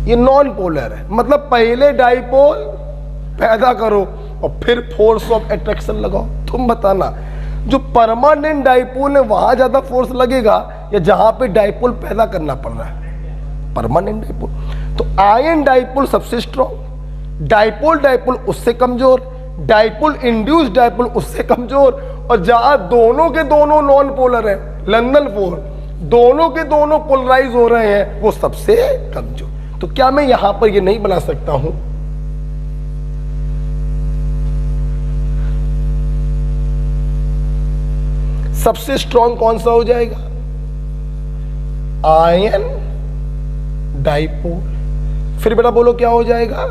Speaker 1: ये नॉन पोलर है। मतलब पहले डाइपोल पैदा करो और फिर फोर्स ऑफ अट्रैक्शन लगाओ। तुम बताना, जो परमानेंट डाइपोल है वहां ज्यादा फोर्स लगेगा या जहां पे डाइपोल पैदा करना पड़ रहा है? Permanent dipole. तो आयन डाइपोल सबसे स्ट्रॉन्ग, डाइपोल डाइपोल उससे कमजोर, डाइपोल इंड्यूस डाइपोल उससे कमजोर, और जहां दोनों के दोनों नॉन पोलर है, लंदन फोर, दोनों के दोनों पोलराइज हो रहे हैं, वो सबसे कमजोर। तो क्या मैं यहां पर ये नहीं बना सकता हूं? सबसे स्ट्रॉन्ग कौन सा हो जाएगा? Ion dipole. फिर बेटा बोलो क्या हो जाएगा?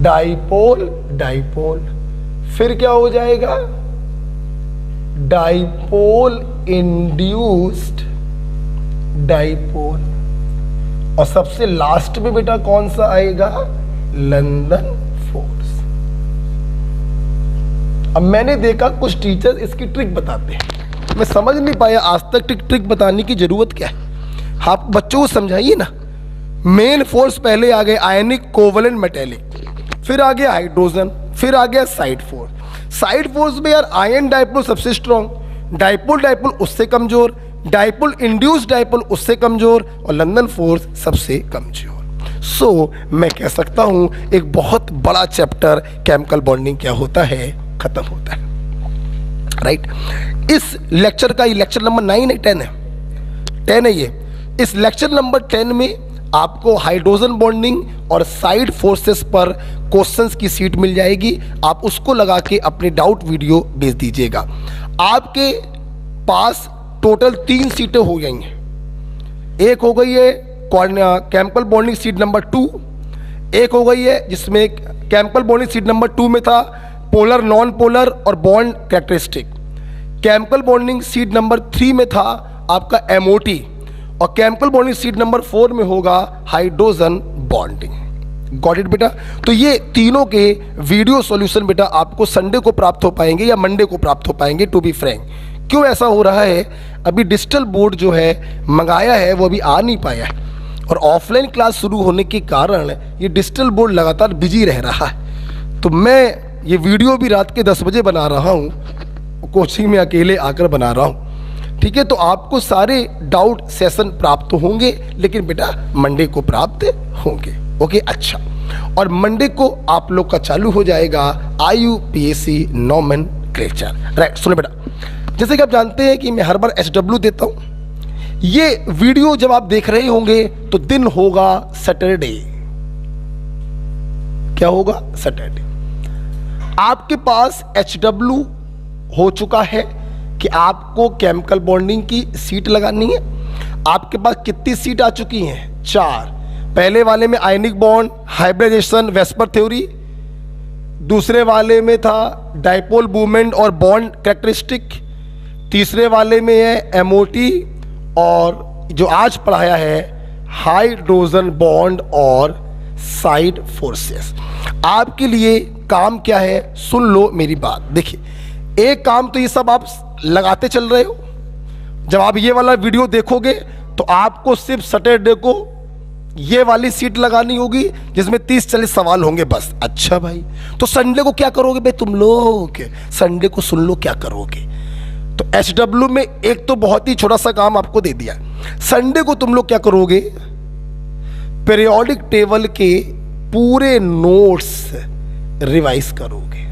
Speaker 1: Dipole dipole. फिर क्या हो जाएगा? Dipole induced dipole. और सबसे लास्ट में बेटा कौन सा आएगा? London force. अब मैंने देखा कुछ टीचर्स इसकी ट्रिक बताते हैं, मैं समझ नहीं पाया आज तक ट्रिक बताने की जरूरत क्या है। आप बच्चों को समझाइए ना। मेन फोर्स पहले आ गए आयनिक, कोवेलेंट, मेटेलिक, फिर आ गया हाइड्रोजन, फिर आ गया साइड फोर्स। साइड फोर्स में यार आयन डाइपोल सबसे स्ट्रॉन्ग, डाइपोल डाइपोल उससे कमजोर, डाइपोल इंड्यूस डाइपोल उससे कमजोर, और लंदन फोर्स सबसे कमजोर। सो मैं कह सकता हूं एक बहुत बड़ा चैप्टर केमिकल बॉन्डिंग क्या होता है, खत्म होता है। राइट? इस लेक्चर का, ये लेक्चर नंबर 9 है, 10 है, 10 है ये। इस लेक्चर नंबर 10 में आपको हाइड्रोजन बॉन्डिंग और साइड फोर्सेस पर क्वेश्चंस की सीट मिल जाएगी। आप उसको लगा के अपने डाउट वीडियो भेज दीजिएगा। आपके पास टोटल 3 सीटें हो गई हैं। एक हो गई है केमिकल बॉन्डिंग सीट नंबर 2, एक हो गई है जिसमें केमिकल बॉन्डिंग सीट नंबर 2 में था पोलर, नॉन पोलर और bond characteristic. Chemical bonding seat number 3 में था आपका एमओटी, और केमिकल बॉन्डिंग सीट नंबर 4 में होगा हाइड्रोजन बॉन्डिंग। गॉट इट बेटा? तो ये तीनों के वीडियो सॉल्यूशन बेटा आपको संडे को प्राप्त हो पाएंगे या मंडे को प्राप्त हो पाएंगे, टू बी फ्रैंक। क्यों ऐसा हो रहा है? अभी डिजिटल बोर्ड जो है मंगाया है वो अभी आ नहीं पाया है, और ऑफलाइन क्लास शुरू होने के कारण ये डिजिटल बोर्ड लगातार बिजी रह रहा है। तो मैं ये वीडियो भी रात के 10 बजे बना रहा हूँ, कोचिंग में अकेले आकर बना रहा हूँ। ठीक है, तो आपको सारे डाउट सेशन प्राप्त होंगे, लेकिन बेटा मंडे को प्राप्त होंगे। ओके, अच्छा, और मंडे को आप लोग का चालू हो जाएगा IUPAC नॉमेनक्लेचर। राइट, सुनो बेटा, जैसे कि आप जानते हैं कि मैं हर बार SW देता हूं। ये वीडियो जब आप देख रहे होंगे तो दिन होगा सैटरडे। क्या होगा? सैटरडे। आपके पास HW हो चुका है कि आपको केमिकल बॉन्डिंग की सीट लगानी है। आपके पास कितनी सीट आ चुकी हैं? 4। पहले वाले में ionic bond, hybridization, VSEPR theory. दूसरे वाले में था डाइपोल मूवमेंट और बॉन्ड कैरेक्टरिस्टिक। तीसरे वाले में है MOT, और जो आज पढ़ाया है हाइड्रोजन बॉन्ड और साइड फोर्सेस। आपके लिए काम क्या है? सुन लो मेरी बात। देखिए, एक काम तो ये सब आप लगाते चल रहे हो। जब आप ये वाला वीडियो देखोगे तो आपको सिर्फ सैटरडे को ये वाली सीट लगानी होगी जिसमें 30-40 सवाल होंगे बस। अच्छा भाई, तो संडे को क्या करोगे भाई तुम लोग? संडे को सुन लो क्या करोगे। तो HW में एक तो बहुत ही छोटा सा काम आपको दे दिया। संडे को तुम लोग क्या करोगे? पीरियोडिक टेबल के पूरे नोट्स रिवाइज करोगे।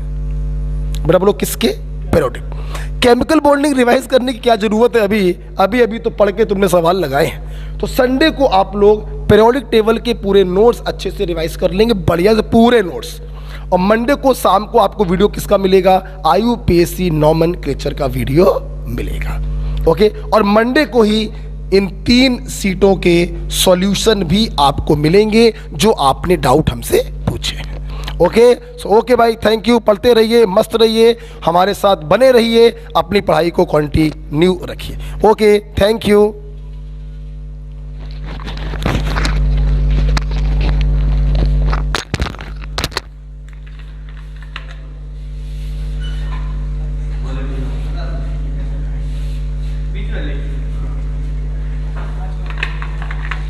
Speaker 1: बेटा बोलो किसके? पीरियोडिक। केमिकल बॉन्डिंग रिवाइज करने की क्या जरूरत है? अभी तो पढ़ के तुमने सवाल लगाए हैं। तो संडे को आप लोग पीरियोडिक टेबल के पूरे नोट्स अच्छे से रिवाइज कर लेंगे, बढ़िया से पूरे नोट्स। और मंडे को शाम को आपको वीडियो किसका मिलेगा? IUPAC नॉमेनक्लेचर का वीडियो मिलेगा। ओके, और मंडे को ही इन 3 सीटों के सॉल्यूशन भी आपको मिलेंगे जो आपने डाउट हमसे पूछे। ओके, सो ओके भाई, थैंक यू। पढ़ते रहिए, मस्त रहिए, हमारे साथ बने रहिए, अपनी पढ़ाई को कंटिन्यू रखिए। Okay, thank you.